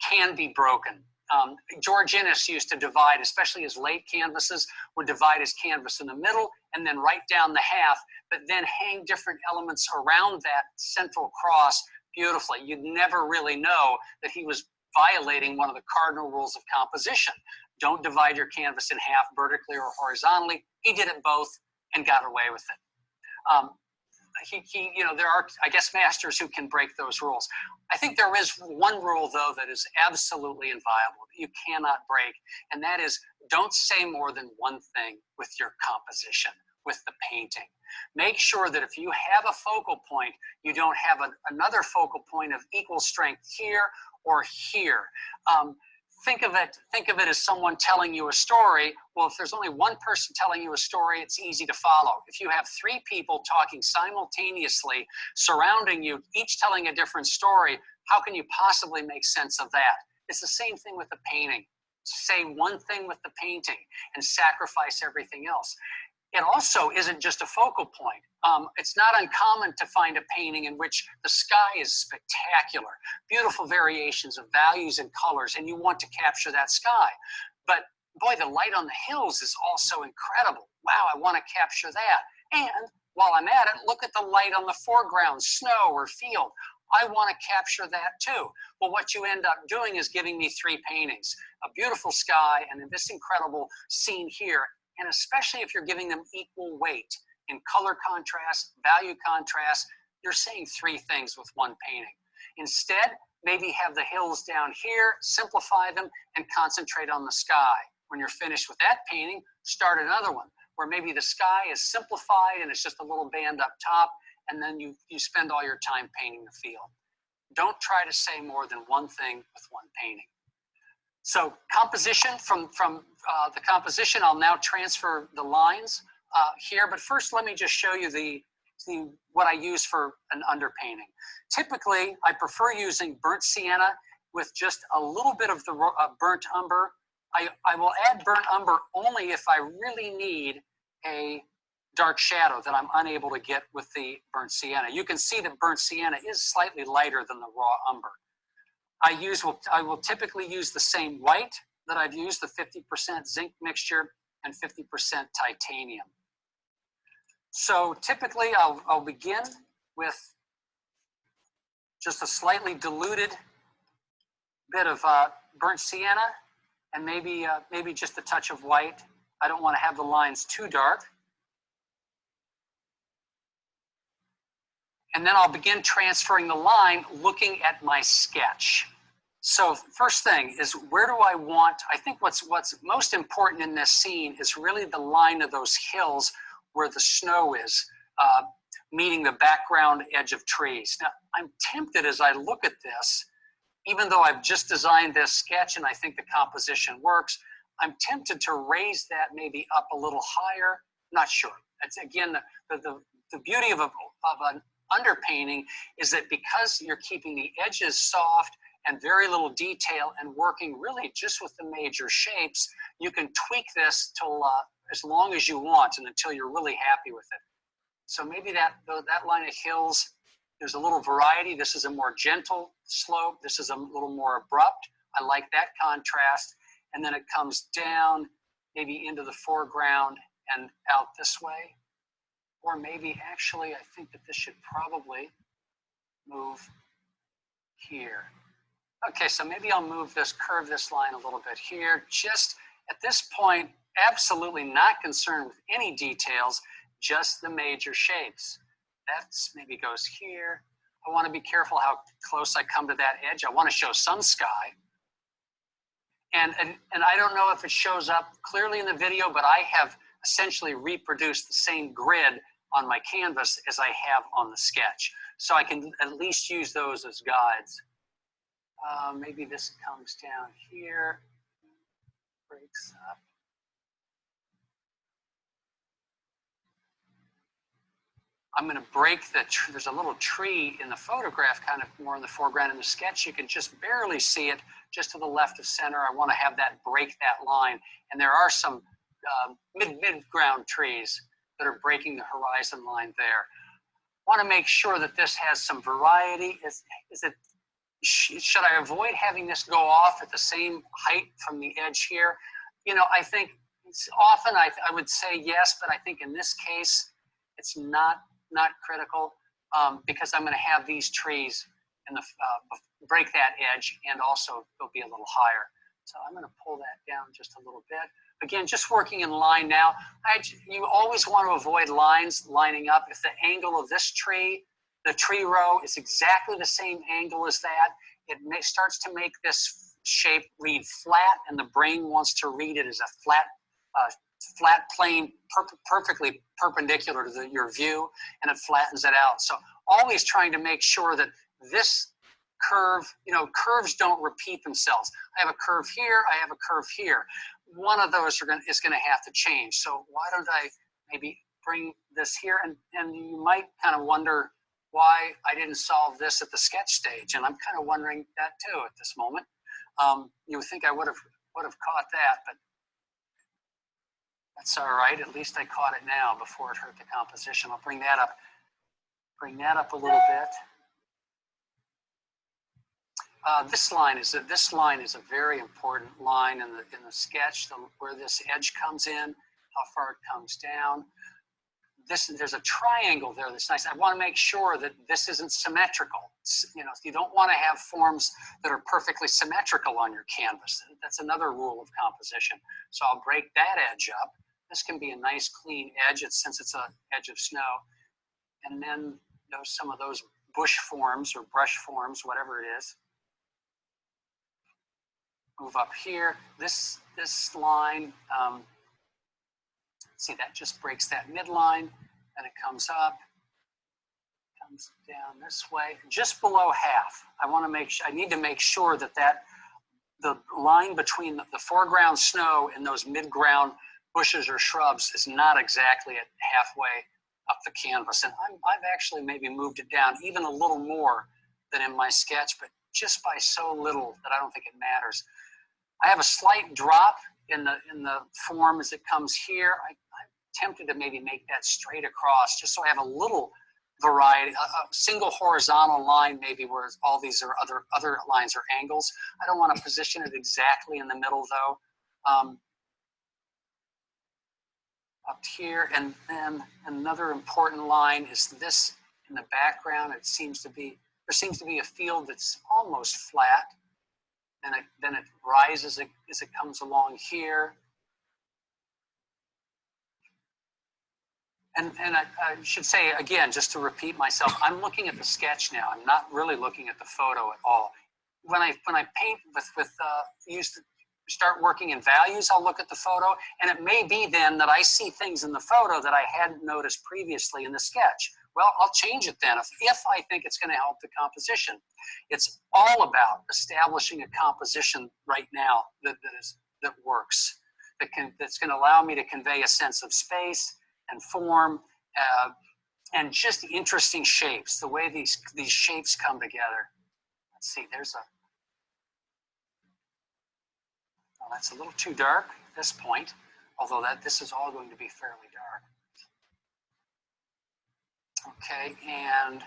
can be broken. George Inness used to divide, especially his late canvases, would divide his canvas in the middle and then write down the half, but then hang different elements around that central cross beautifully. You'd never really know that he was violating one of the cardinal rules of composition. Don't divide your canvas in half vertically or horizontally. He did it both and got away with it. There are, I guess, masters who can break those rules. I think there is one rule, though, that is absolutely inviolable, that you cannot break, and that is don't say more than one thing with your composition, with the painting. Make sure that if you have a focal point, you don't have another focal point of equal strength here or here. Think of it as someone telling you a story. Well, if there's only one person telling you a story, it's easy to follow. If you have three people talking simultaneously, surrounding you, each telling a different story, how can you possibly make sense of that? It's the same thing with the painting. Say one thing with the painting and sacrifice everything else. It also isn't just a focal point. It's not uncommon to find a painting in which the sky is spectacular, beautiful variations of values and colors, and you want to capture that sky. But boy, the light on the hills is also incredible. Wow, I want to capture that. And while I'm at it, look at the light on the foreground, snow or field. I want to capture that too. Well, what you end up doing is giving me three paintings, a beautiful sky and this incredible scene here. And especially if you're giving them equal weight in color contrast, value contrast, you're saying three things with one painting. Instead, maybe have the hills down here, simplify them, and concentrate on the sky. When you're finished with that painting, start another one, where maybe the sky is simplified and it's just a little band up top, and then you spend all your time painting the field. Don't try to say more than one thing with one painting. So composition, from the composition, I'll now transfer the lines here, but first let me just show you what I use for an underpainting. Typically, I prefer using burnt sienna with just a little bit of the burnt umber. I will add burnt umber only if I really need a dark shadow that I'm unable to get with the burnt sienna. You can see that burnt sienna is slightly lighter than the raw umber. I will typically use the same white that I've used, the 50% zinc mixture and 50% titanium. So typically I'll begin with just a slightly diluted bit of burnt sienna and maybe just a touch of white. I don't want to have the lines too dark. And then I'll begin transferring the line looking at my sketch. So first thing is, where do I want, I think what's most important in this scene is really the line of those hills where the snow is, meeting the background edge of trees. Now, I'm tempted as I look at this, even though I've just designed this sketch and I think the composition works, I'm tempted to raise that maybe up a little higher. Not sure. It's again, the beauty of an underpainting is that because you're keeping the edges soft and very little detail and working really just with the major shapes, you can tweak this till as long as you want and until you're really happy with it. So maybe that line of hills, there's a little variety. This is a more gentle slope. This is a little more abrupt. I like that contrast. And then it comes down maybe into the foreground and out this way. Or maybe actually, I think that this should probably move here. Okay, so maybe I'll curve this line a little bit here. Just at this point, absolutely not concerned with any details, just the major shapes. That's maybe goes here. I want to be careful how close I come to that edge. I want to show some sky. And I don't know if it shows up clearly in the video, but I have essentially reproduced the same grid on my canvas as I have on the sketch. So I can at least use those as guides. Maybe this comes down here, breaks up. I'm going to break there's a little tree in the photograph, kind of more in the foreground. In the sketch, you can just barely see it just to the left of center. I want to have that break that line. And there are some mid-ground trees that are breaking the horizon line there. I want to make sure that this has some variety. Should I avoid having this go off at the same height from the edge here? You know, I think often I would say yes, but I think in this case, it's not critical because I'm going to have these trees in the break that edge, and also they'll be a little higher. So I'm going to pull that down just a little bit. Again, just working in line now. You always want to avoid lines lining up. If the angle of this tree, the tree row, is exactly the same angle as that, it starts to make this shape read flat, and the brain wants to read it as a flat plane perfectly perpendicular to your view, and it flattens it out. So always trying to make sure that this curve, you know, curves don't repeat themselves. I have a curve here, I have a curve here. One of those is going to have to change. So why don't I maybe bring this here? And you might kind of wonder why I didn't solve this at the sketch stage. And I'm kind of wondering that too at this moment. You would think I would have caught that, but that's all right. At least I caught it now before it hurt the composition. I'll bring that up a little bit. This line is a very important line in the sketch, where this edge comes in, how far it comes down. There's a triangle there that's nice. I want to make sure that this isn't symmetrical. You know, you don't want to have forms that are perfectly symmetrical on your canvas. That's another rule of composition. So I'll break that edge up. This can be a nice clean edge since it's an edge of snow. And then some of those bush forms or brush forms, whatever it is. Move up here. This line, see, that just breaks that midline, and it comes up, comes down this way, just below half. I need to make sure that the line between the foreground snow and those mid-ground bushes or shrubs is not exactly at halfway up the canvas. And I've actually maybe moved it down even a little more than in my sketch, but just by so little that I don't think it matters. I have a slight drop in the form as it comes here. I'm tempted to maybe make that straight across just so I have a little variety, a single horizontal line maybe where all these are other lines are angles. I don't want to position it exactly in the middle though. Up here, and then another important line is this in the background. There seems to be a field that's almost flat. And then it rises as it comes along here. And I should say, again, just to repeat myself, I'm looking at the sketch now. I'm not really looking at the photo at all. When I paint start working in values, I'll look at the photo, and it may be then that I see things in the photo that I hadn't noticed previously in the sketch. Well, I'll change it then if I think it's going to help the composition. It's all about establishing a composition right now that works, that's going to allow me to convey a sense of space and form and just interesting shapes, the way these shapes come together. Let's see, that's a little too dark at this point, although this is all going to be fairly dark. Okay, and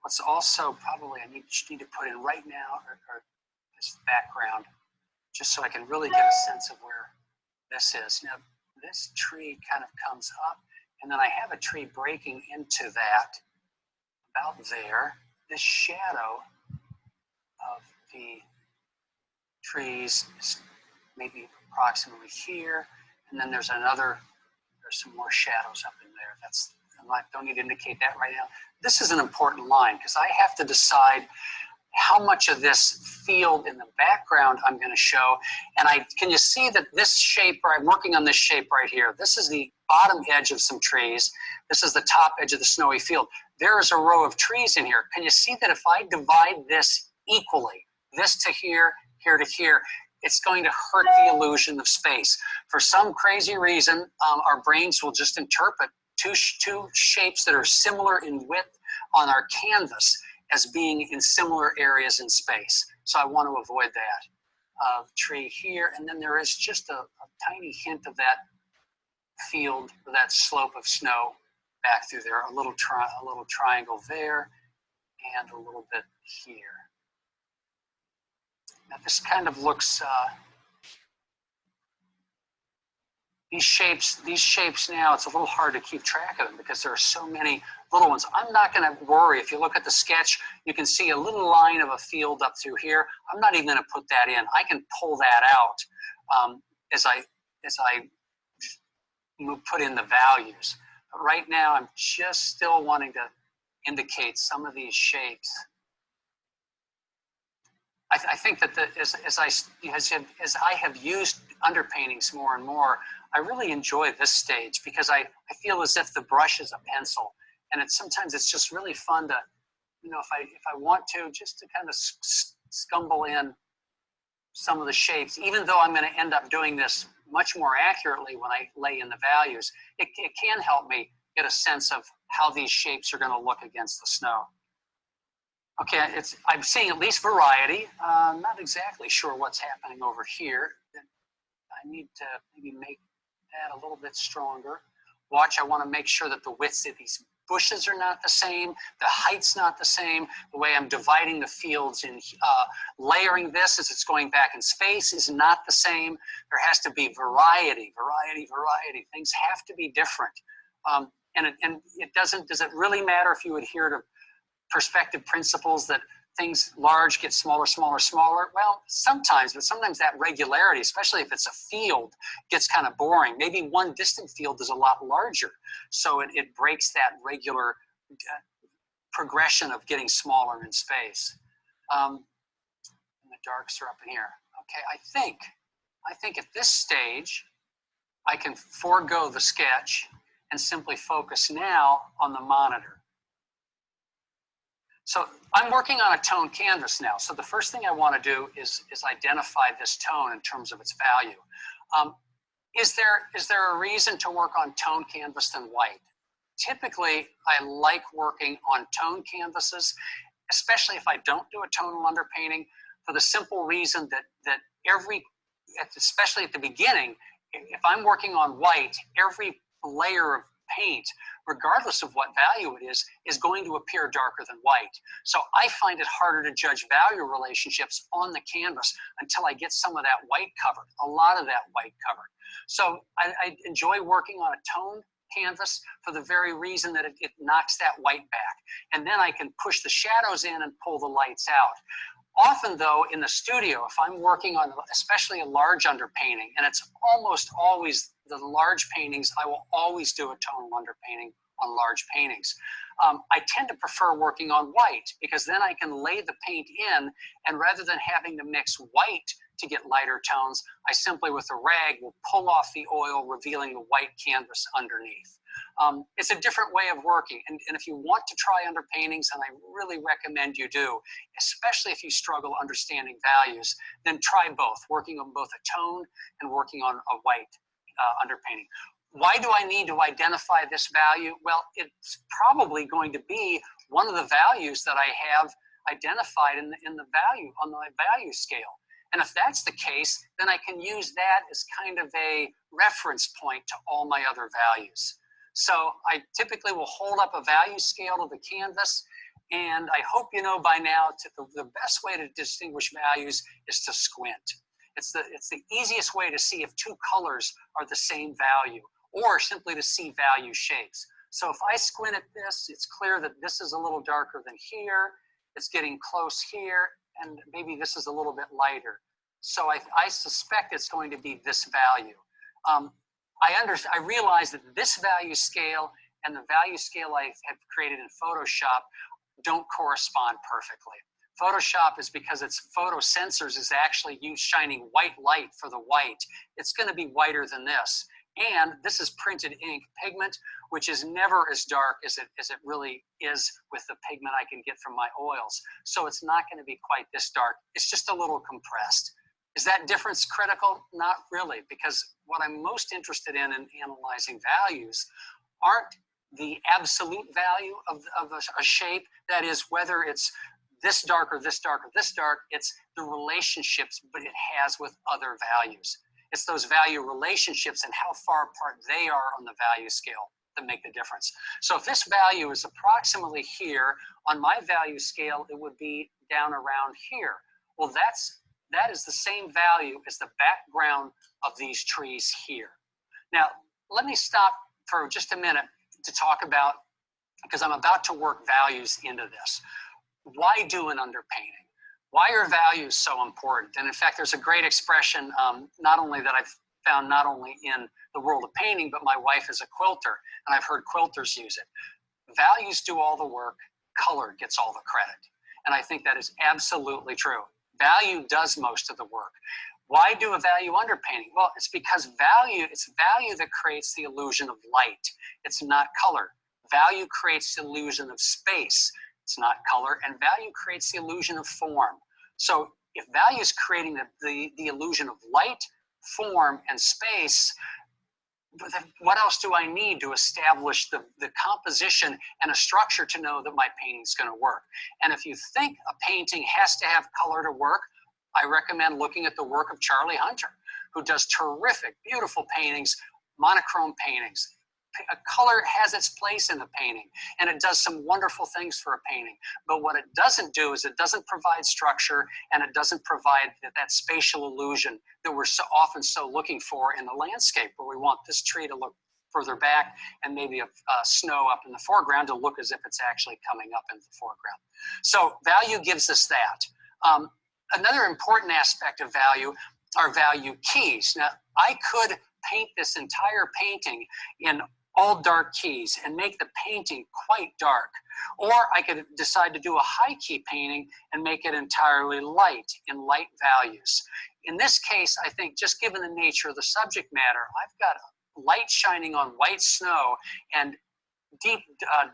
what's also probably I need to put in right now are this background, just so I can really get a sense of where this is. Now, this tree kind of comes up, and then I have a tree breaking into that about there. This shadow of the trees is maybe approximately here. And then there's some more shadows up in there. Don't need to indicate that right now. This is an important line because I have to decide how much of this field in the background I'm going to show. And can you see that this shape, or I'm working on this shape right here. This is the bottom edge of some trees. This is the top edge of the snowy field. There is a row of trees in here. Can you see that if I divide this equally, this to here, here to here, it's going to hurt the illusion of space. For some crazy reason, our brains will just interpret two shapes that are similar in width on our canvas as being in similar areas in space. So I want to avoid that. Tree here, and then there is just a tiny hint of that field, or that slope of snow back through there, a little triangle there, and a little bit here. Now this kind of looks, these shapes now, it's a little hard to keep track of them because there are so many little ones. I'm not going to worry. If you look at the sketch, you can see a little line of a field up through here. I'm not even going to put that in. I can pull that out as I put in the values. But right now, I'm just still wanting to indicate some of these shapes. I think that as I have used underpaintings more and more, I really enjoy this stage because I feel as if the brush is a pencil, and sometimes it's just really fun to, if I want to, just to kind of scumble in some of the shapes, even though I'm going to end up doing this much more accurately when I lay in the values. It can help me get a sense of how these shapes are going to look against the snow. Okay, I'm seeing at least variety. I'm not exactly sure what's happening over here. I need to maybe make that a little bit stronger. Watch, I want to make sure that the widths of these bushes are not the same, the height's not the same, the way I'm dividing the fields and layering this as it's going back in space is not the same. There has to be variety. Things have to be different. And it doesn't, does it really matter if you adhere to perspective principles that things large get smaller? Well, sometimes, but sometimes that regularity, especially if it's a field, gets kind of boring. Maybe one distant field is a lot larger, so it breaks that regular progression of getting smaller in space. And the darks are up in here. Okay, I think at this stage, I can forego the sketch and simply focus now on the monitor. So I'm working on a tone canvas now. So the first thing I want to do is identify this tone in terms of its value. Is there a reason to work on tone canvas than white? Typically, I like working on tone canvases, especially if I don't do a tonal underpainting, for the simple reason that especially at the beginning, if I'm working on white, every layer of paint, regardless of what value it is going to appear darker than white. So I find it harder to judge value relationships on the canvas until I get some of that white covered, a lot of that white covered. So I enjoy working on a toned canvas for the very reason that it knocks that white back. And then I can push the shadows in and pull the lights out. Often though, in the studio, if I'm working on especially a large underpainting, and it's almost always the large paintings, I will always do a tonal underpainting on large paintings. I tend to prefer working on white because then I can lay the paint in, and rather than having to mix white to get lighter tones, I simply with a rag will pull off the oil, revealing the white canvas underneath. It's a different way of working, and if you want to try underpaintings, and I really recommend you do, especially if you struggle understanding values, then try both, working on both a tone and working on a white underpainting. Why do I need to identify this value? Well, it's probably going to be one of the values that I have identified in the value, on my value scale. And if that's the case, then I can use that as kind of a reference point to all my other values. So I typically will hold up a value scale to the canvas, and I hope you know by now the best way to distinguish values is to squint. It's the easiest way to see if two colors are the same value, or simply to see value shapes. So if I squint at this, it's clear that this is a little darker than here, it's getting close here, and maybe this is a little bit lighter. So I suspect it's going to be this value. I realize that this value scale and the value scale I have created in Photoshop don't correspond perfectly. Photoshop is because its photo sensors is actually shining white light for the white. It's going to be whiter than this. And this is printed ink pigment, which is never as dark as it really is with the pigment I can get from my oils. So it's not going to be quite this dark. It's just a little compressed. Is that difference critical? Not really, because what I'm most interested in analyzing values aren't the absolute value of a shape, that is, whether it's this dark or this dark or this dark, it's the relationships but it has with other values. It's those value relationships and how far apart they are on the value scale that make the difference. So if this value is approximately here, on my value scale, it would be down around here. Well, that is the same value as the background of these trees here. Now, let me stop for just a minute to talk about, because I'm about to work values into this. Why do an underpainting? Why are values so important? And in fact, there's a great expression, not only that I've found not only in the world of painting, but my wife is a quilter, and I've heard quilters use it. Values do all the work, color gets all the credit. And I think that is absolutely true. Value does most of the work. Why do a value underpainting? Well, it's because it's value that creates the illusion of light. It's not color. Value creates the illusion of space. It's not color. And value creates the illusion of form. So if value is creating the illusion of light, form, and space, what else do I need to establish the composition and a structure to know that my painting is going to work? And if you think a painting has to have color to work, I recommend looking at the work of Charlie Hunter, who does terrific, beautiful paintings, monochrome paintings. Color has its place in the painting, and it does some wonderful things for a painting. But what it doesn't do is it doesn't provide structure, and it doesn't provide that spatial illusion that we're so often looking for in the landscape, where we want this tree to look further back and maybe a snow up in the foreground to look as if it's actually coming up in the foreground. So value gives us that. Another important aspect of value are value keys. Now, I could paint this entire painting in all dark keys and make the painting quite dark. Or I could decide to do a high key painting and make it entirely light in light values. In this case, I think just given the nature of the subject matter, I've got light shining on white snow and deep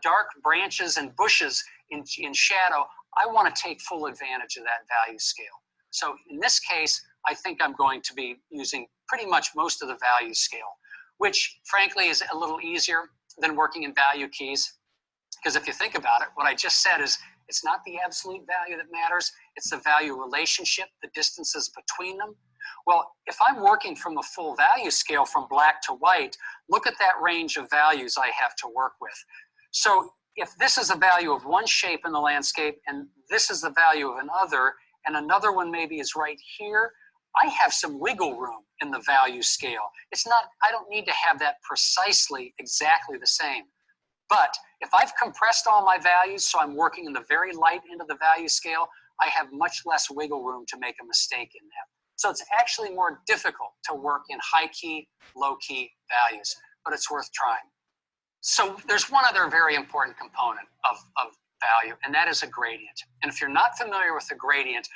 dark branches and bushes in shadow. I want to take full advantage of that value scale. So in this case, I think I'm going to be using pretty much most of the value scale, which frankly is a little easier than working in value keys. Because if you think about it, what I just said is it's not the absolute value that matters, it's the value relationship, the distances between them. Well, if I'm working from a full value scale from black to white, look at that range of values I have to work with. So if this is a value of one shape in the landscape and this is the value of another, and another one maybe is right here, I have some wiggle room in the value scale. It's not, I don't need to have that precisely exactly the same. But if I've compressed all my values, so I'm working in the very light end of the value scale, I have much less wiggle room to make a mistake in that. So it's actually more difficult to work in high key, low key values, but it's worth trying. So there's one other very important component of value, and that is a gradient. And if you're not familiar with a gradient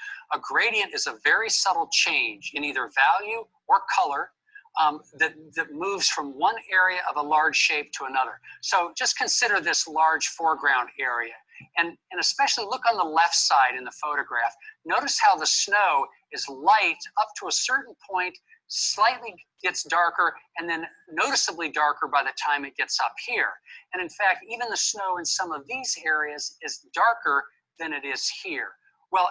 is a very subtle change in either value or color that moves from one area of a large shape to another. So just consider this large foreground area. And especially look on the left side in the photograph. Notice how the snow is light up to a certain point, slightly gets darker, and then noticeably darker by the time it gets up here. And in fact, even the snow in some of these areas is darker than it is here. Well,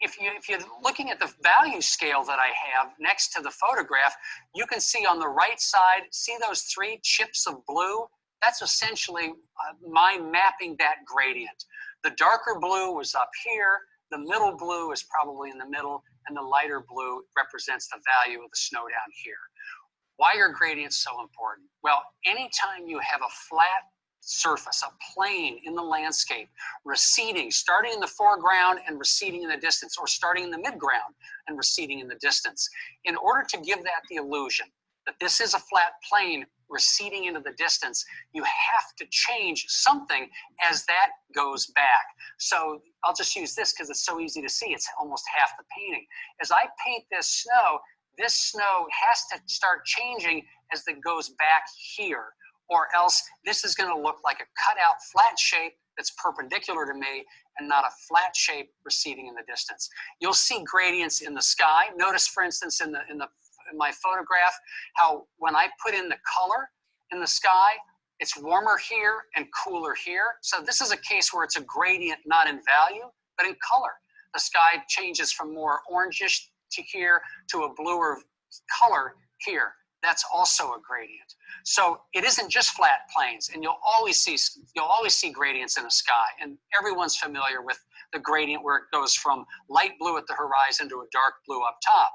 if you're looking at the value scale that I have next to the photograph, you can see on the right side, see those 3 chips of blue? That's essentially my mapping that gradient. The darker blue was up here, the middle blue is probably in the middle, and the lighter blue represents the value of the snow down here. Why are gradients so important? Well, anytime you have a flat surface, a plane in the landscape, receding, starting in the foreground and receding in the distance, or starting in the midground and receding in the distance. In order to give that the illusion that this is a flat plane receding into the distance, you have to change something as that goes back. So I'll just use this because it's so easy to see. It's almost half the painting. As I paint this snow has to start changing as it goes back here, or else this is going to look like a cutout flat shape that's perpendicular to me and not a flat shape receding in the distance. You'll see gradients in the sky. Notice, for instance, in my photograph, how when I put in the color in the sky, it's warmer here and cooler here. So this is a case where it's a gradient not in value, but in color. The sky changes from more orangish to here to a bluer color here. That's also a gradient. So it isn't just flat planes, and you'll always see gradients in the sky, and everyone's familiar with the gradient where it goes from light blue at the horizon to a dark blue up top.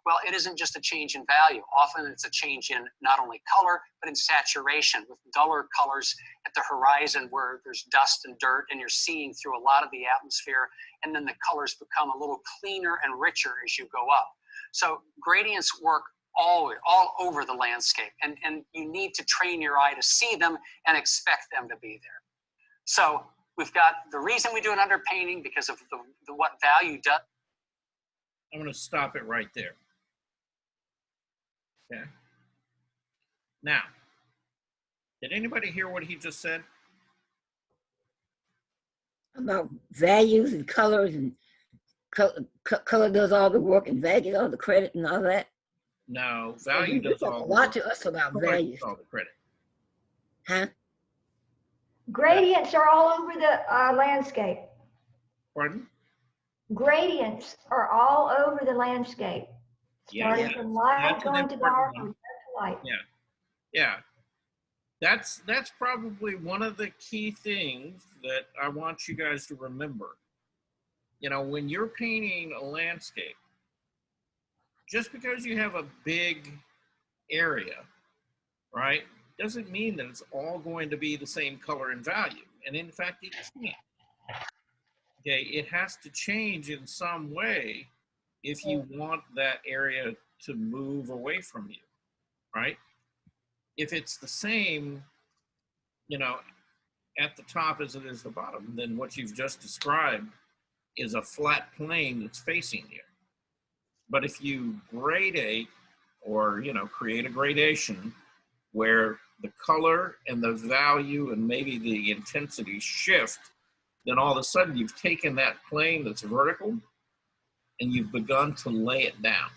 Well, it isn't just a change in value. Often it's a change in not only color, but in saturation, with duller colors at the horizon where there's dust and dirt and you're seeing through a lot of the atmosphere, and then the colors become a little cleaner and richer as you go up. So gradients work all over the landscape, and you need to train your eye to see them and expect them to be there. So we've got the reason we do an underpainting because of the what value does. I'm going to stop it right there. Okay. Now, did anybody hear what he just said? About values and colors, and color does all the work and value all the credit and all that. No, value does all a the lot work. to us about Color values. does all the credit. Huh? Gradients are all over the landscape. Pardon? Gradients are all over the landscape. Starting Yeah. from light That's an going to important dark one. or dark to light. Yeah. Yeah. That's probably one of the key things that I want you guys to remember. You know, when you're painting a landscape, just because you have a big area, right, doesn't mean that it's all going to be the same color and value. And in fact, it can't. Okay, it has to change in some way if you want that area to move away from you, right? If it's the same, you know, at the top as it is the bottom, then what you've just described is a flat plane that's facing you. But if you gradate or, you know, create a gradation where the color and the value and maybe the intensity shift, then all of a sudden you've taken that plane that's vertical and you've begun to lay it down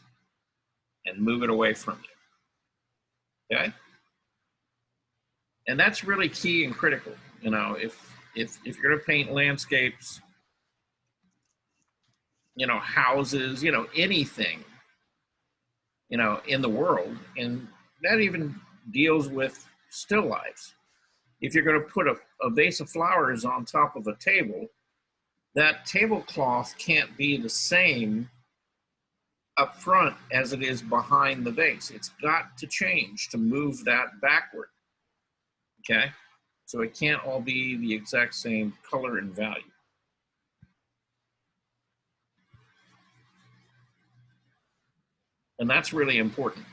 and move it away from you. Okay? And that's really key and critical. You know, if you're gonna paint landscapes, you know, houses, you know, anything, you know, in the world, and that even deals with still lifes. If you're going to put a vase of flowers on top of a table, that tablecloth can't be the same up front as it is behind the vase. It's got to change to move that backward. Okay? So it can't all be the exact same color and value. And that's really important.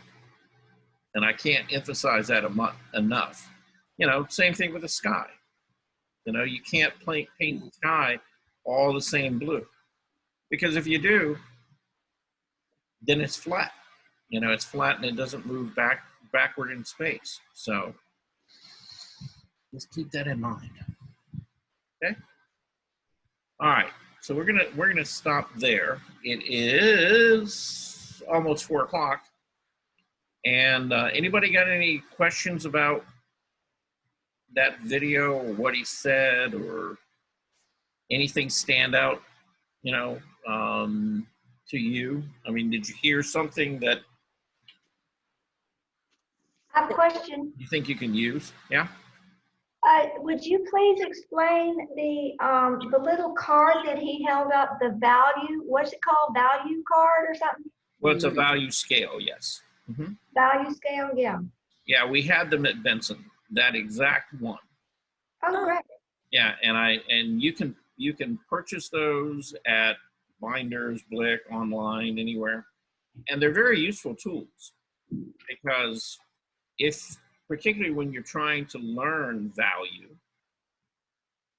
And I can't emphasize that enough. You know, same thing with the sky. You know, you can't paint the sky all the same blue. Because if you do, then it's flat. You know, it's flat and it doesn't move backward in space. So just keep that in mind. Okay? All right. So we're gonna stop there. It is almost 4 o'clock. And anybody got any questions about that video or what he said, or anything stand out, you know, to you? I mean, did you hear something that I have a question. you think you can use? Yeah? Would you please explain the little card that he held up, the value, what's it called, value card or something? Well, it's a value scale, yes. Mm-hmm. Value scale, yeah. Yeah, we had them at Benson, that exact one. Oh, great. Yeah, and you can purchase those at Binders, Blick, online, anywhere, and they're very useful tools because particularly when you're trying to learn value,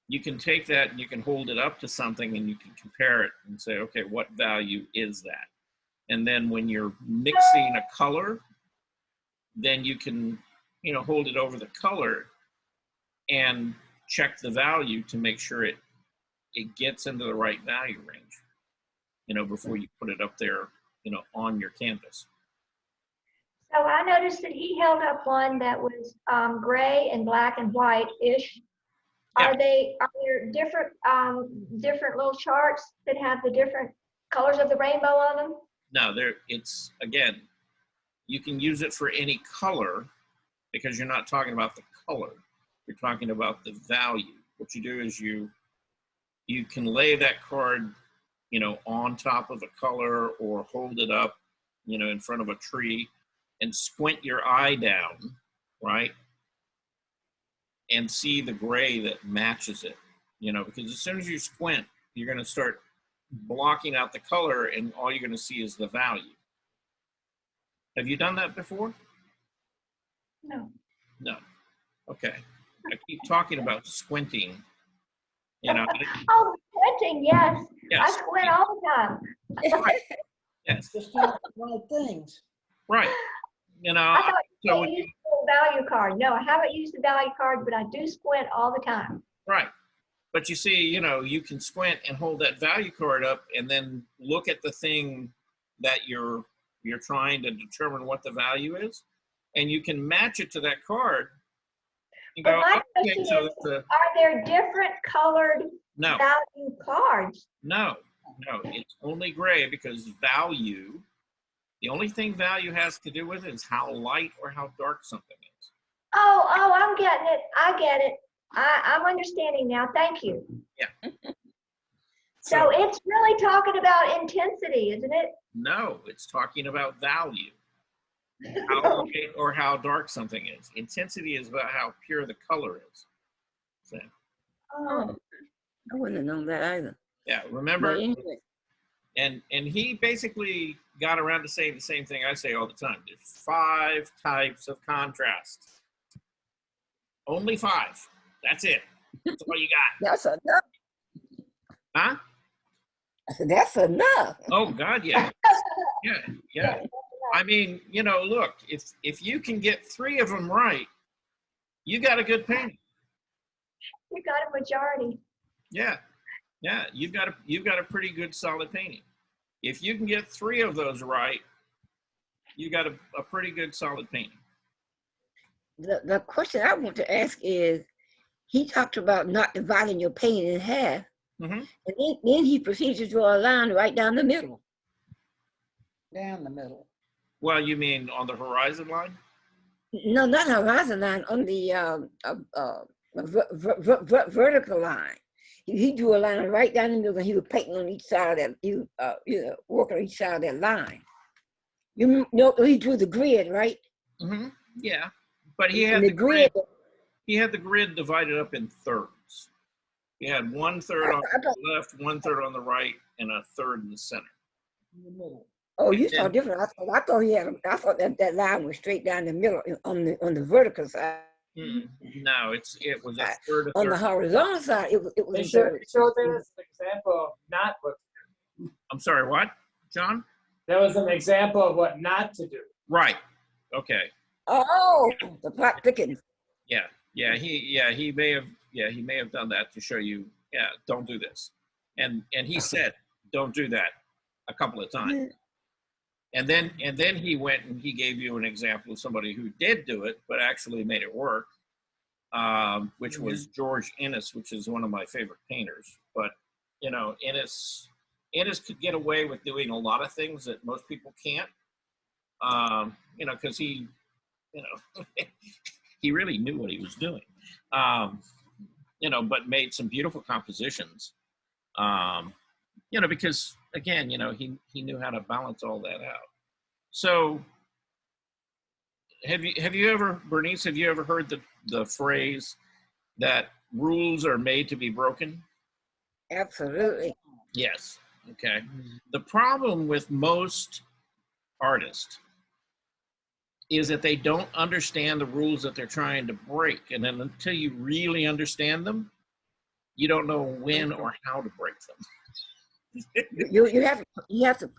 you can take that and you can hold it up to something and you can compare it and say, okay, what value is that? And then when you're mixing a color, then you can, hold it over the color and check the value to make sure it gets into the right value range, before you put it up there, on your canvas. So I noticed that he held up one that was gray and black and white-ish. Yeah. Are there different little charts that have the different colors of the rainbow on them? No, again, you can use it for any color because you're not talking about the color. You're talking about the value. What you do is you can lay that card, on top of a color or hold it up, in front of a tree and squint your eye down, right? And see the gray that matches it, because as soon as you squint, you're going to start blocking out the color and all you're going to see is the value. Have you done that before? No. No. Okay. I keep talking about squinting, Oh, squinting, yes. Yes. I squint all the time. Right. Yes. Just not the right things. Right. I thought you so used the value card. No, I haven't used the value card, but I do squint all the time. right. But you see, you can squint and hold that value card up and then look at the thing that you're trying to determine what the value is, and you can match it to that card. You But go, my okay, question so is, that's are there different colored no, value cards? no, it's only gray because value, the only thing value has to do with is how light or how dark something is. Oh, I'm getting it. I get it. I'm understanding now. Thank you. Yeah. So it's really talking about intensity, isn't it? No, it's talking about value. How light or how dark something is. Intensity is about how pure the color is. So, Oh. I wouldn't have known that either. yeah, remember? But anyway. And he basically got around to saying the same thing I say all the time. There's 5 types of contrast. Only 5. That's it. That's all you got. That's enough. Huh? I said, that's enough. Oh God, yeah. Yeah. I mean, look, if you can get 3 of them right, you got a good painting. You got a majority. Yeah. You've got a pretty good solid painting. If you can get 3 of those right, you got a pretty good solid painting. The question I want to ask is, he talked about not dividing your painting in half, Mm-hmm. and then he proceeds to draw a line right down the middle. Down the middle. Well, you mean on the horizon line? No, not horizon line, on the vertical line. He drew a line right down the middle, and he was painting on each side of that. Working on each side of that line. You know, he drew the grid, right? Mm-hmm. Yeah, but he had And the grid. He had the grid divided up in thirds. He had 1/3 on the left, 1/3 on the right, and 1/3 in the center. In the middle. Oh, you saw different. I thought he had. I thought that line was straight down the middle on the vertical side. No, it was a third. On the horizontal side, it was. They showed there as an example of not what to do. I'm sorry, what, John? That was an example of what not to do. Right. Okay. Oh, the plot thickens. Yeah. He may have done that to show you. Yeah, don't do this. And he said, don't do that a couple of times. And then he went and he gave you an example of somebody who did do it, but actually made it work, which was George Innes, which is one of my favorite painters. But, Innes could get away with doing a lot of things that most people can't, because he, he really knew what he was doing, but made some beautiful compositions, because again, he knew how to balance all that out. So have you ever, Bernice, have you ever heard the phrase that rules are made to be broken? Absolutely. Yes. Okay. The problem with most artists is that they don't understand the rules that they're trying to break. And then until you really understand them, you don't know when or how to break them. You have to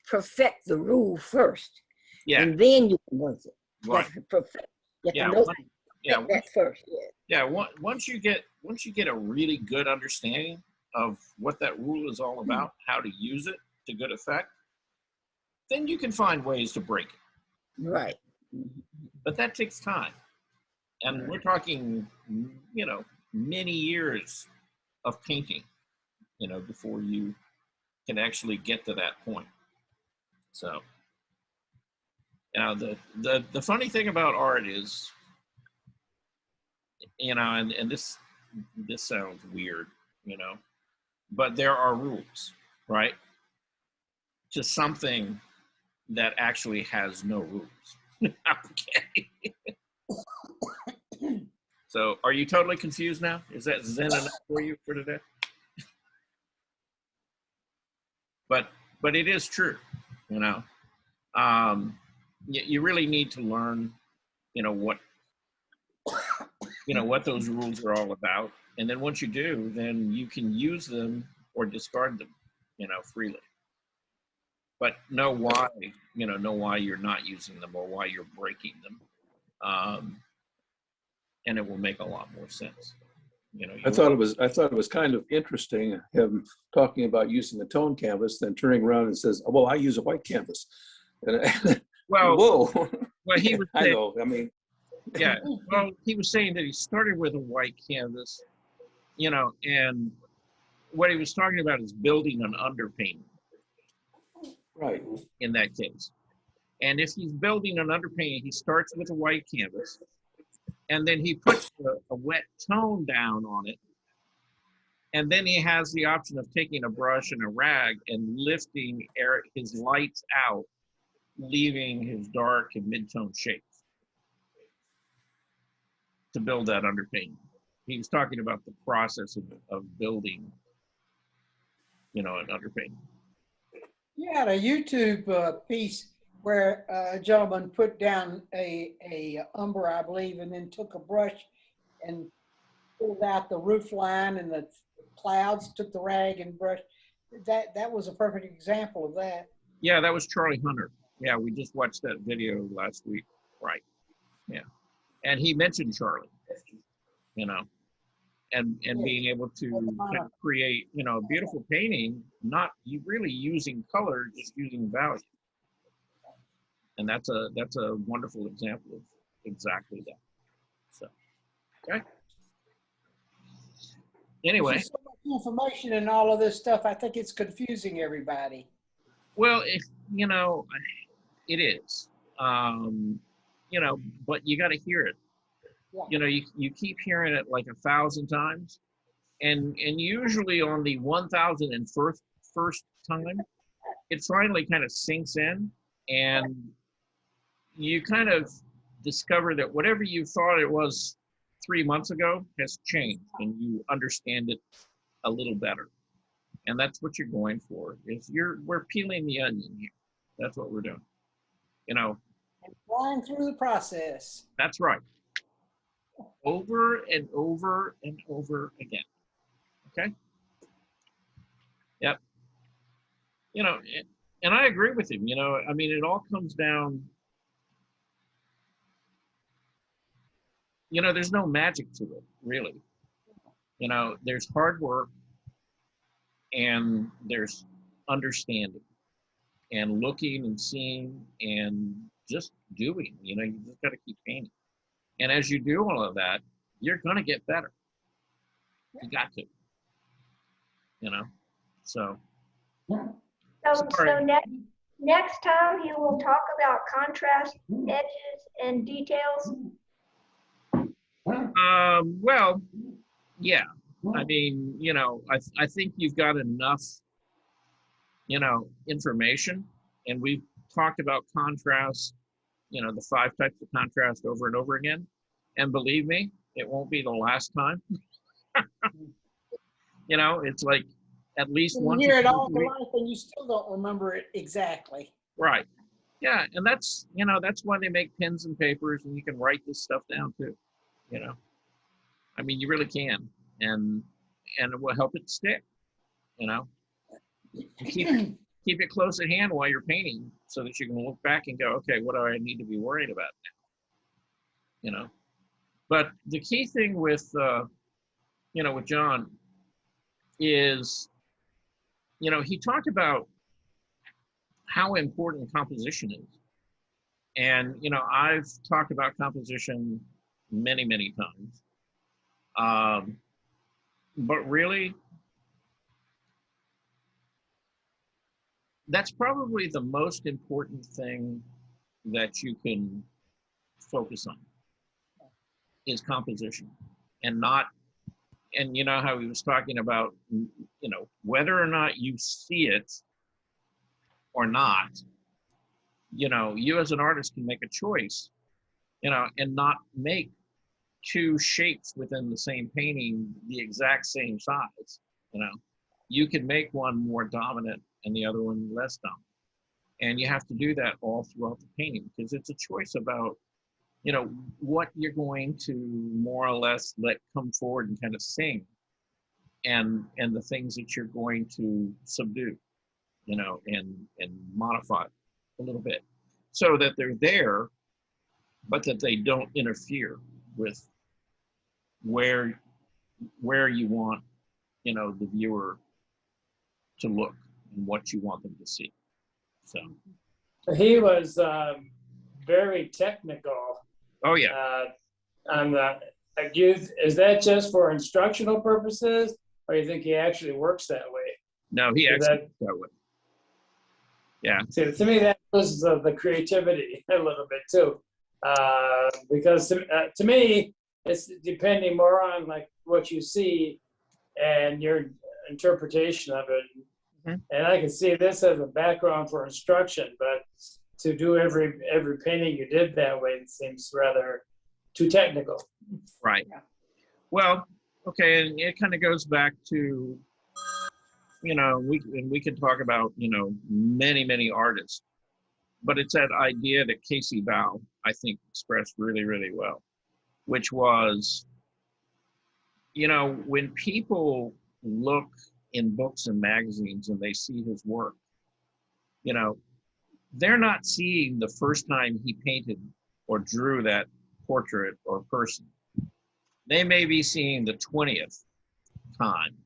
perfect the rule first, Yeah. and then you can work it. Right. That's perfect. You Yeah. have to know Yeah. that first. Yeah. Yeah. Once you get a really good understanding of what that rule is all about, how to use it to good effect, then you can find ways to break it. Right. But that takes time. And we're talking, many years of painting, before you can actually get to that point. So, the funny thing about art is, and this sounds weird, but there are rules, right? To something that actually has no rules. Okay. So, are you totally confused now? Is that zen enough for you for today? But it is true, you really need to learn, what those rules are all about. And then once you do, then you can use them or discard them, freely. But know why you're not using them or why you're breaking them. And it will make a lot more sense. I thought it was kind of interesting him talking about using the tone canvas, then turning around and says, "Oh, well, I use a white canvas." And, well, whoa. Well, he was I saying, know. I mean, yeah. Well, he was saying that he started with a white canvas, and what he was talking about is building an underpainting. right. In that case, and if he's building an underpainting, he starts with a white canvas. And then he puts a wet tone down on it. And then he has the option of taking a brush and a rag and lifting his lights out, leaving his dark and mid-tone shapes to build that underpainting. He was talking about the process of building, an underpainting. You had a YouTube piece where a gentleman put down a umber, I believe, and then took a brush and pulled out the roof line and the clouds, took the rag and brushed. That was a perfect example of that. Yeah, that was Charlie Hunter. Yeah, we just watched that video last week. Right. Yeah. And he mentioned Charlie, and being able to kind of create, a beautiful painting, not really using color, just using value. And that's a wonderful example of exactly that. So, okay. Anyway. There's so much information in all of this stuff. I think it's confusing everybody. Well, it is. But you got to hear it. Yeah. You keep hearing it like 1,000 times, and usually on the 1,001st time, it finally kind of sinks in, and you kind of discover that whatever you thought it was 3 months ago has changed, and you understand it a little better. And that's what you're going for. We're peeling the onion here. That's what we're doing. And flying through the process. That's right. Over and over and over again. Okay? Yep. And I agree with him. It all comes down, there's no magic to it, really. There's hard work and there's understanding and looking and seeing and just doing. You just got to keep painting. And as you do all of that, you're going to get better. You got to. So. So next time he will talk about contrast, edges, and details. Well, yeah. I think you've got enough, information, and we've talked about contrast, the 5 types of contrast over and over again. And believe me, it won't be the last time. You know, it's like at least You once hear or it twice all a your week. life and you still don't remember it exactly. Right. Yeah, and that's, you know, that's why they make pens and papers, and you can write this stuff down too. You know, I mean, you really can, and it will help it stick. You know, and keep it close at hand while you're painting, so that you can look back and go, okay, what do I need to be worried about now? You know, but the key thing with you know, with John is, you know, he talked about how important composition is. And, you know, I've talked about composition many, many times. But really, that's probably the most important thing that you can focus on is composition, and not, and you know how he was talking about, you know, whether or not you see it or not, you know, you as an artist can make a choice, you know, and not make two shapes within the same painting the exact same size. You know, you can make one more dominant and the other one less dominant, and you have to do that all throughout the painting, because it's a choice about, you know, what you're going to more or less let come forward and kind of sing, and the things that you're going to subdue, you know, and modify a little bit, so that they're there, but that they don't interfere with where you want, you know, the viewer to look and what you want them to see. So He was very technical oh yeah, on the is that just for instructional purposes, or you think he actually works that way? no, he So actually that, works that way. Yeah, see, to me, that was the creativity a little bit too, because to me, it's depending more on like what you see and your interpretation of it. Mhm. And I can see this as a background for instruction, but to do every painting you did that way, it seems rather too technical. right. Well, okay, and it kind of goes back to, you know, we can talk about, you know, many artists, but it's that idea that Casey Val, I think, expressed really, really well, which was, you know, when people look in books and magazines and they see his work, you know, they're not seeing the first time he painted or drew that portrait or person. They may be seeing the 20th time,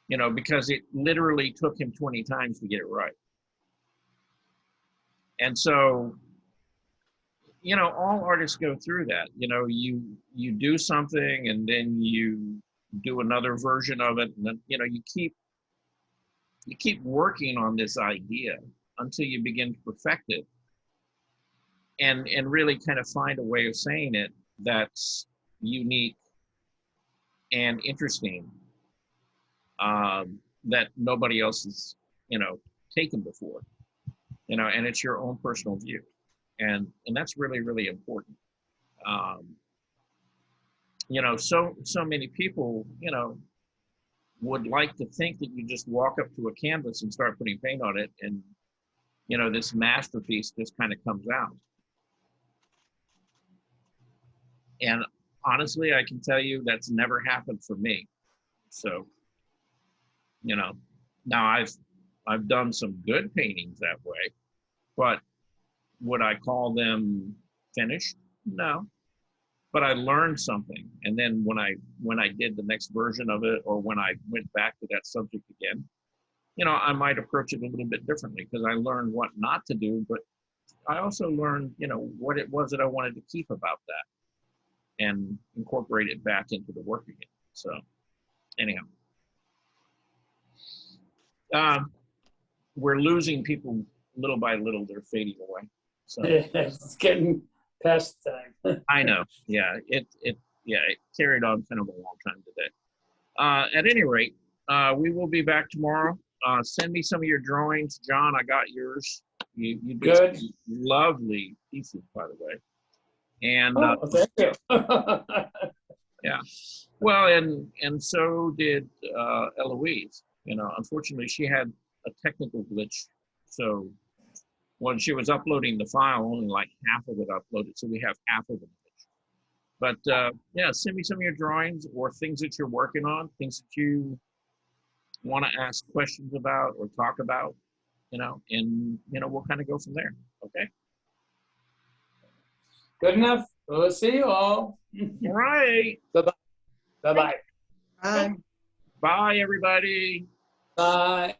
you know, because it literally took him 20 times to get it right. And so, you know, all artists go through that. You know, you do something and then you do another version of it, and then, you know, you keep working on this idea until you begin to perfect it, and really kind of find a way of saying it that's unique and interesting, that nobody else has, you know, taken before, you know, and it's your own personal view, and that's really, really important. You know, so many people, you know, would like to think that you just walk up to a canvas and start putting paint on it, and, you know, this masterpiece just kind of comes out. And honestly, I can tell you that's never happened for me. So, you know, now I've done some good paintings that way, but would I call them finished? No. But I learned something. And then when I did the next version of it, or when I went back to that subject again, you know, I might approach it a little bit differently, because I learned what not to do, but I also learned, you know, what it was that I wanted to keep about that and incorporate it back into the work again. So anyhow, we're losing people little by little. They're fading away. So It's getting past time. I know. Yeah, it carried on kind of a long time today. At any rate, we will be back tomorrow. Send me some of your drawings, John. I got yours. You did Good. some lovely pieces, by the way. And Oh, thank you. Yeah. Well, and so did Eloise. You know, unfortunately, she had a technical glitch. So when she was uploading the file, only like half of it uploaded. So we have half of it. But yeah, send me some of your drawings or things that you're working on, things that you want to ask questions about or talk about, you know, and, you know, we'll kind of go from there. Okay. Good enough. We'll see you all. All right. Bye-bye. Bye-bye. Thank Bye, everybody. Bye.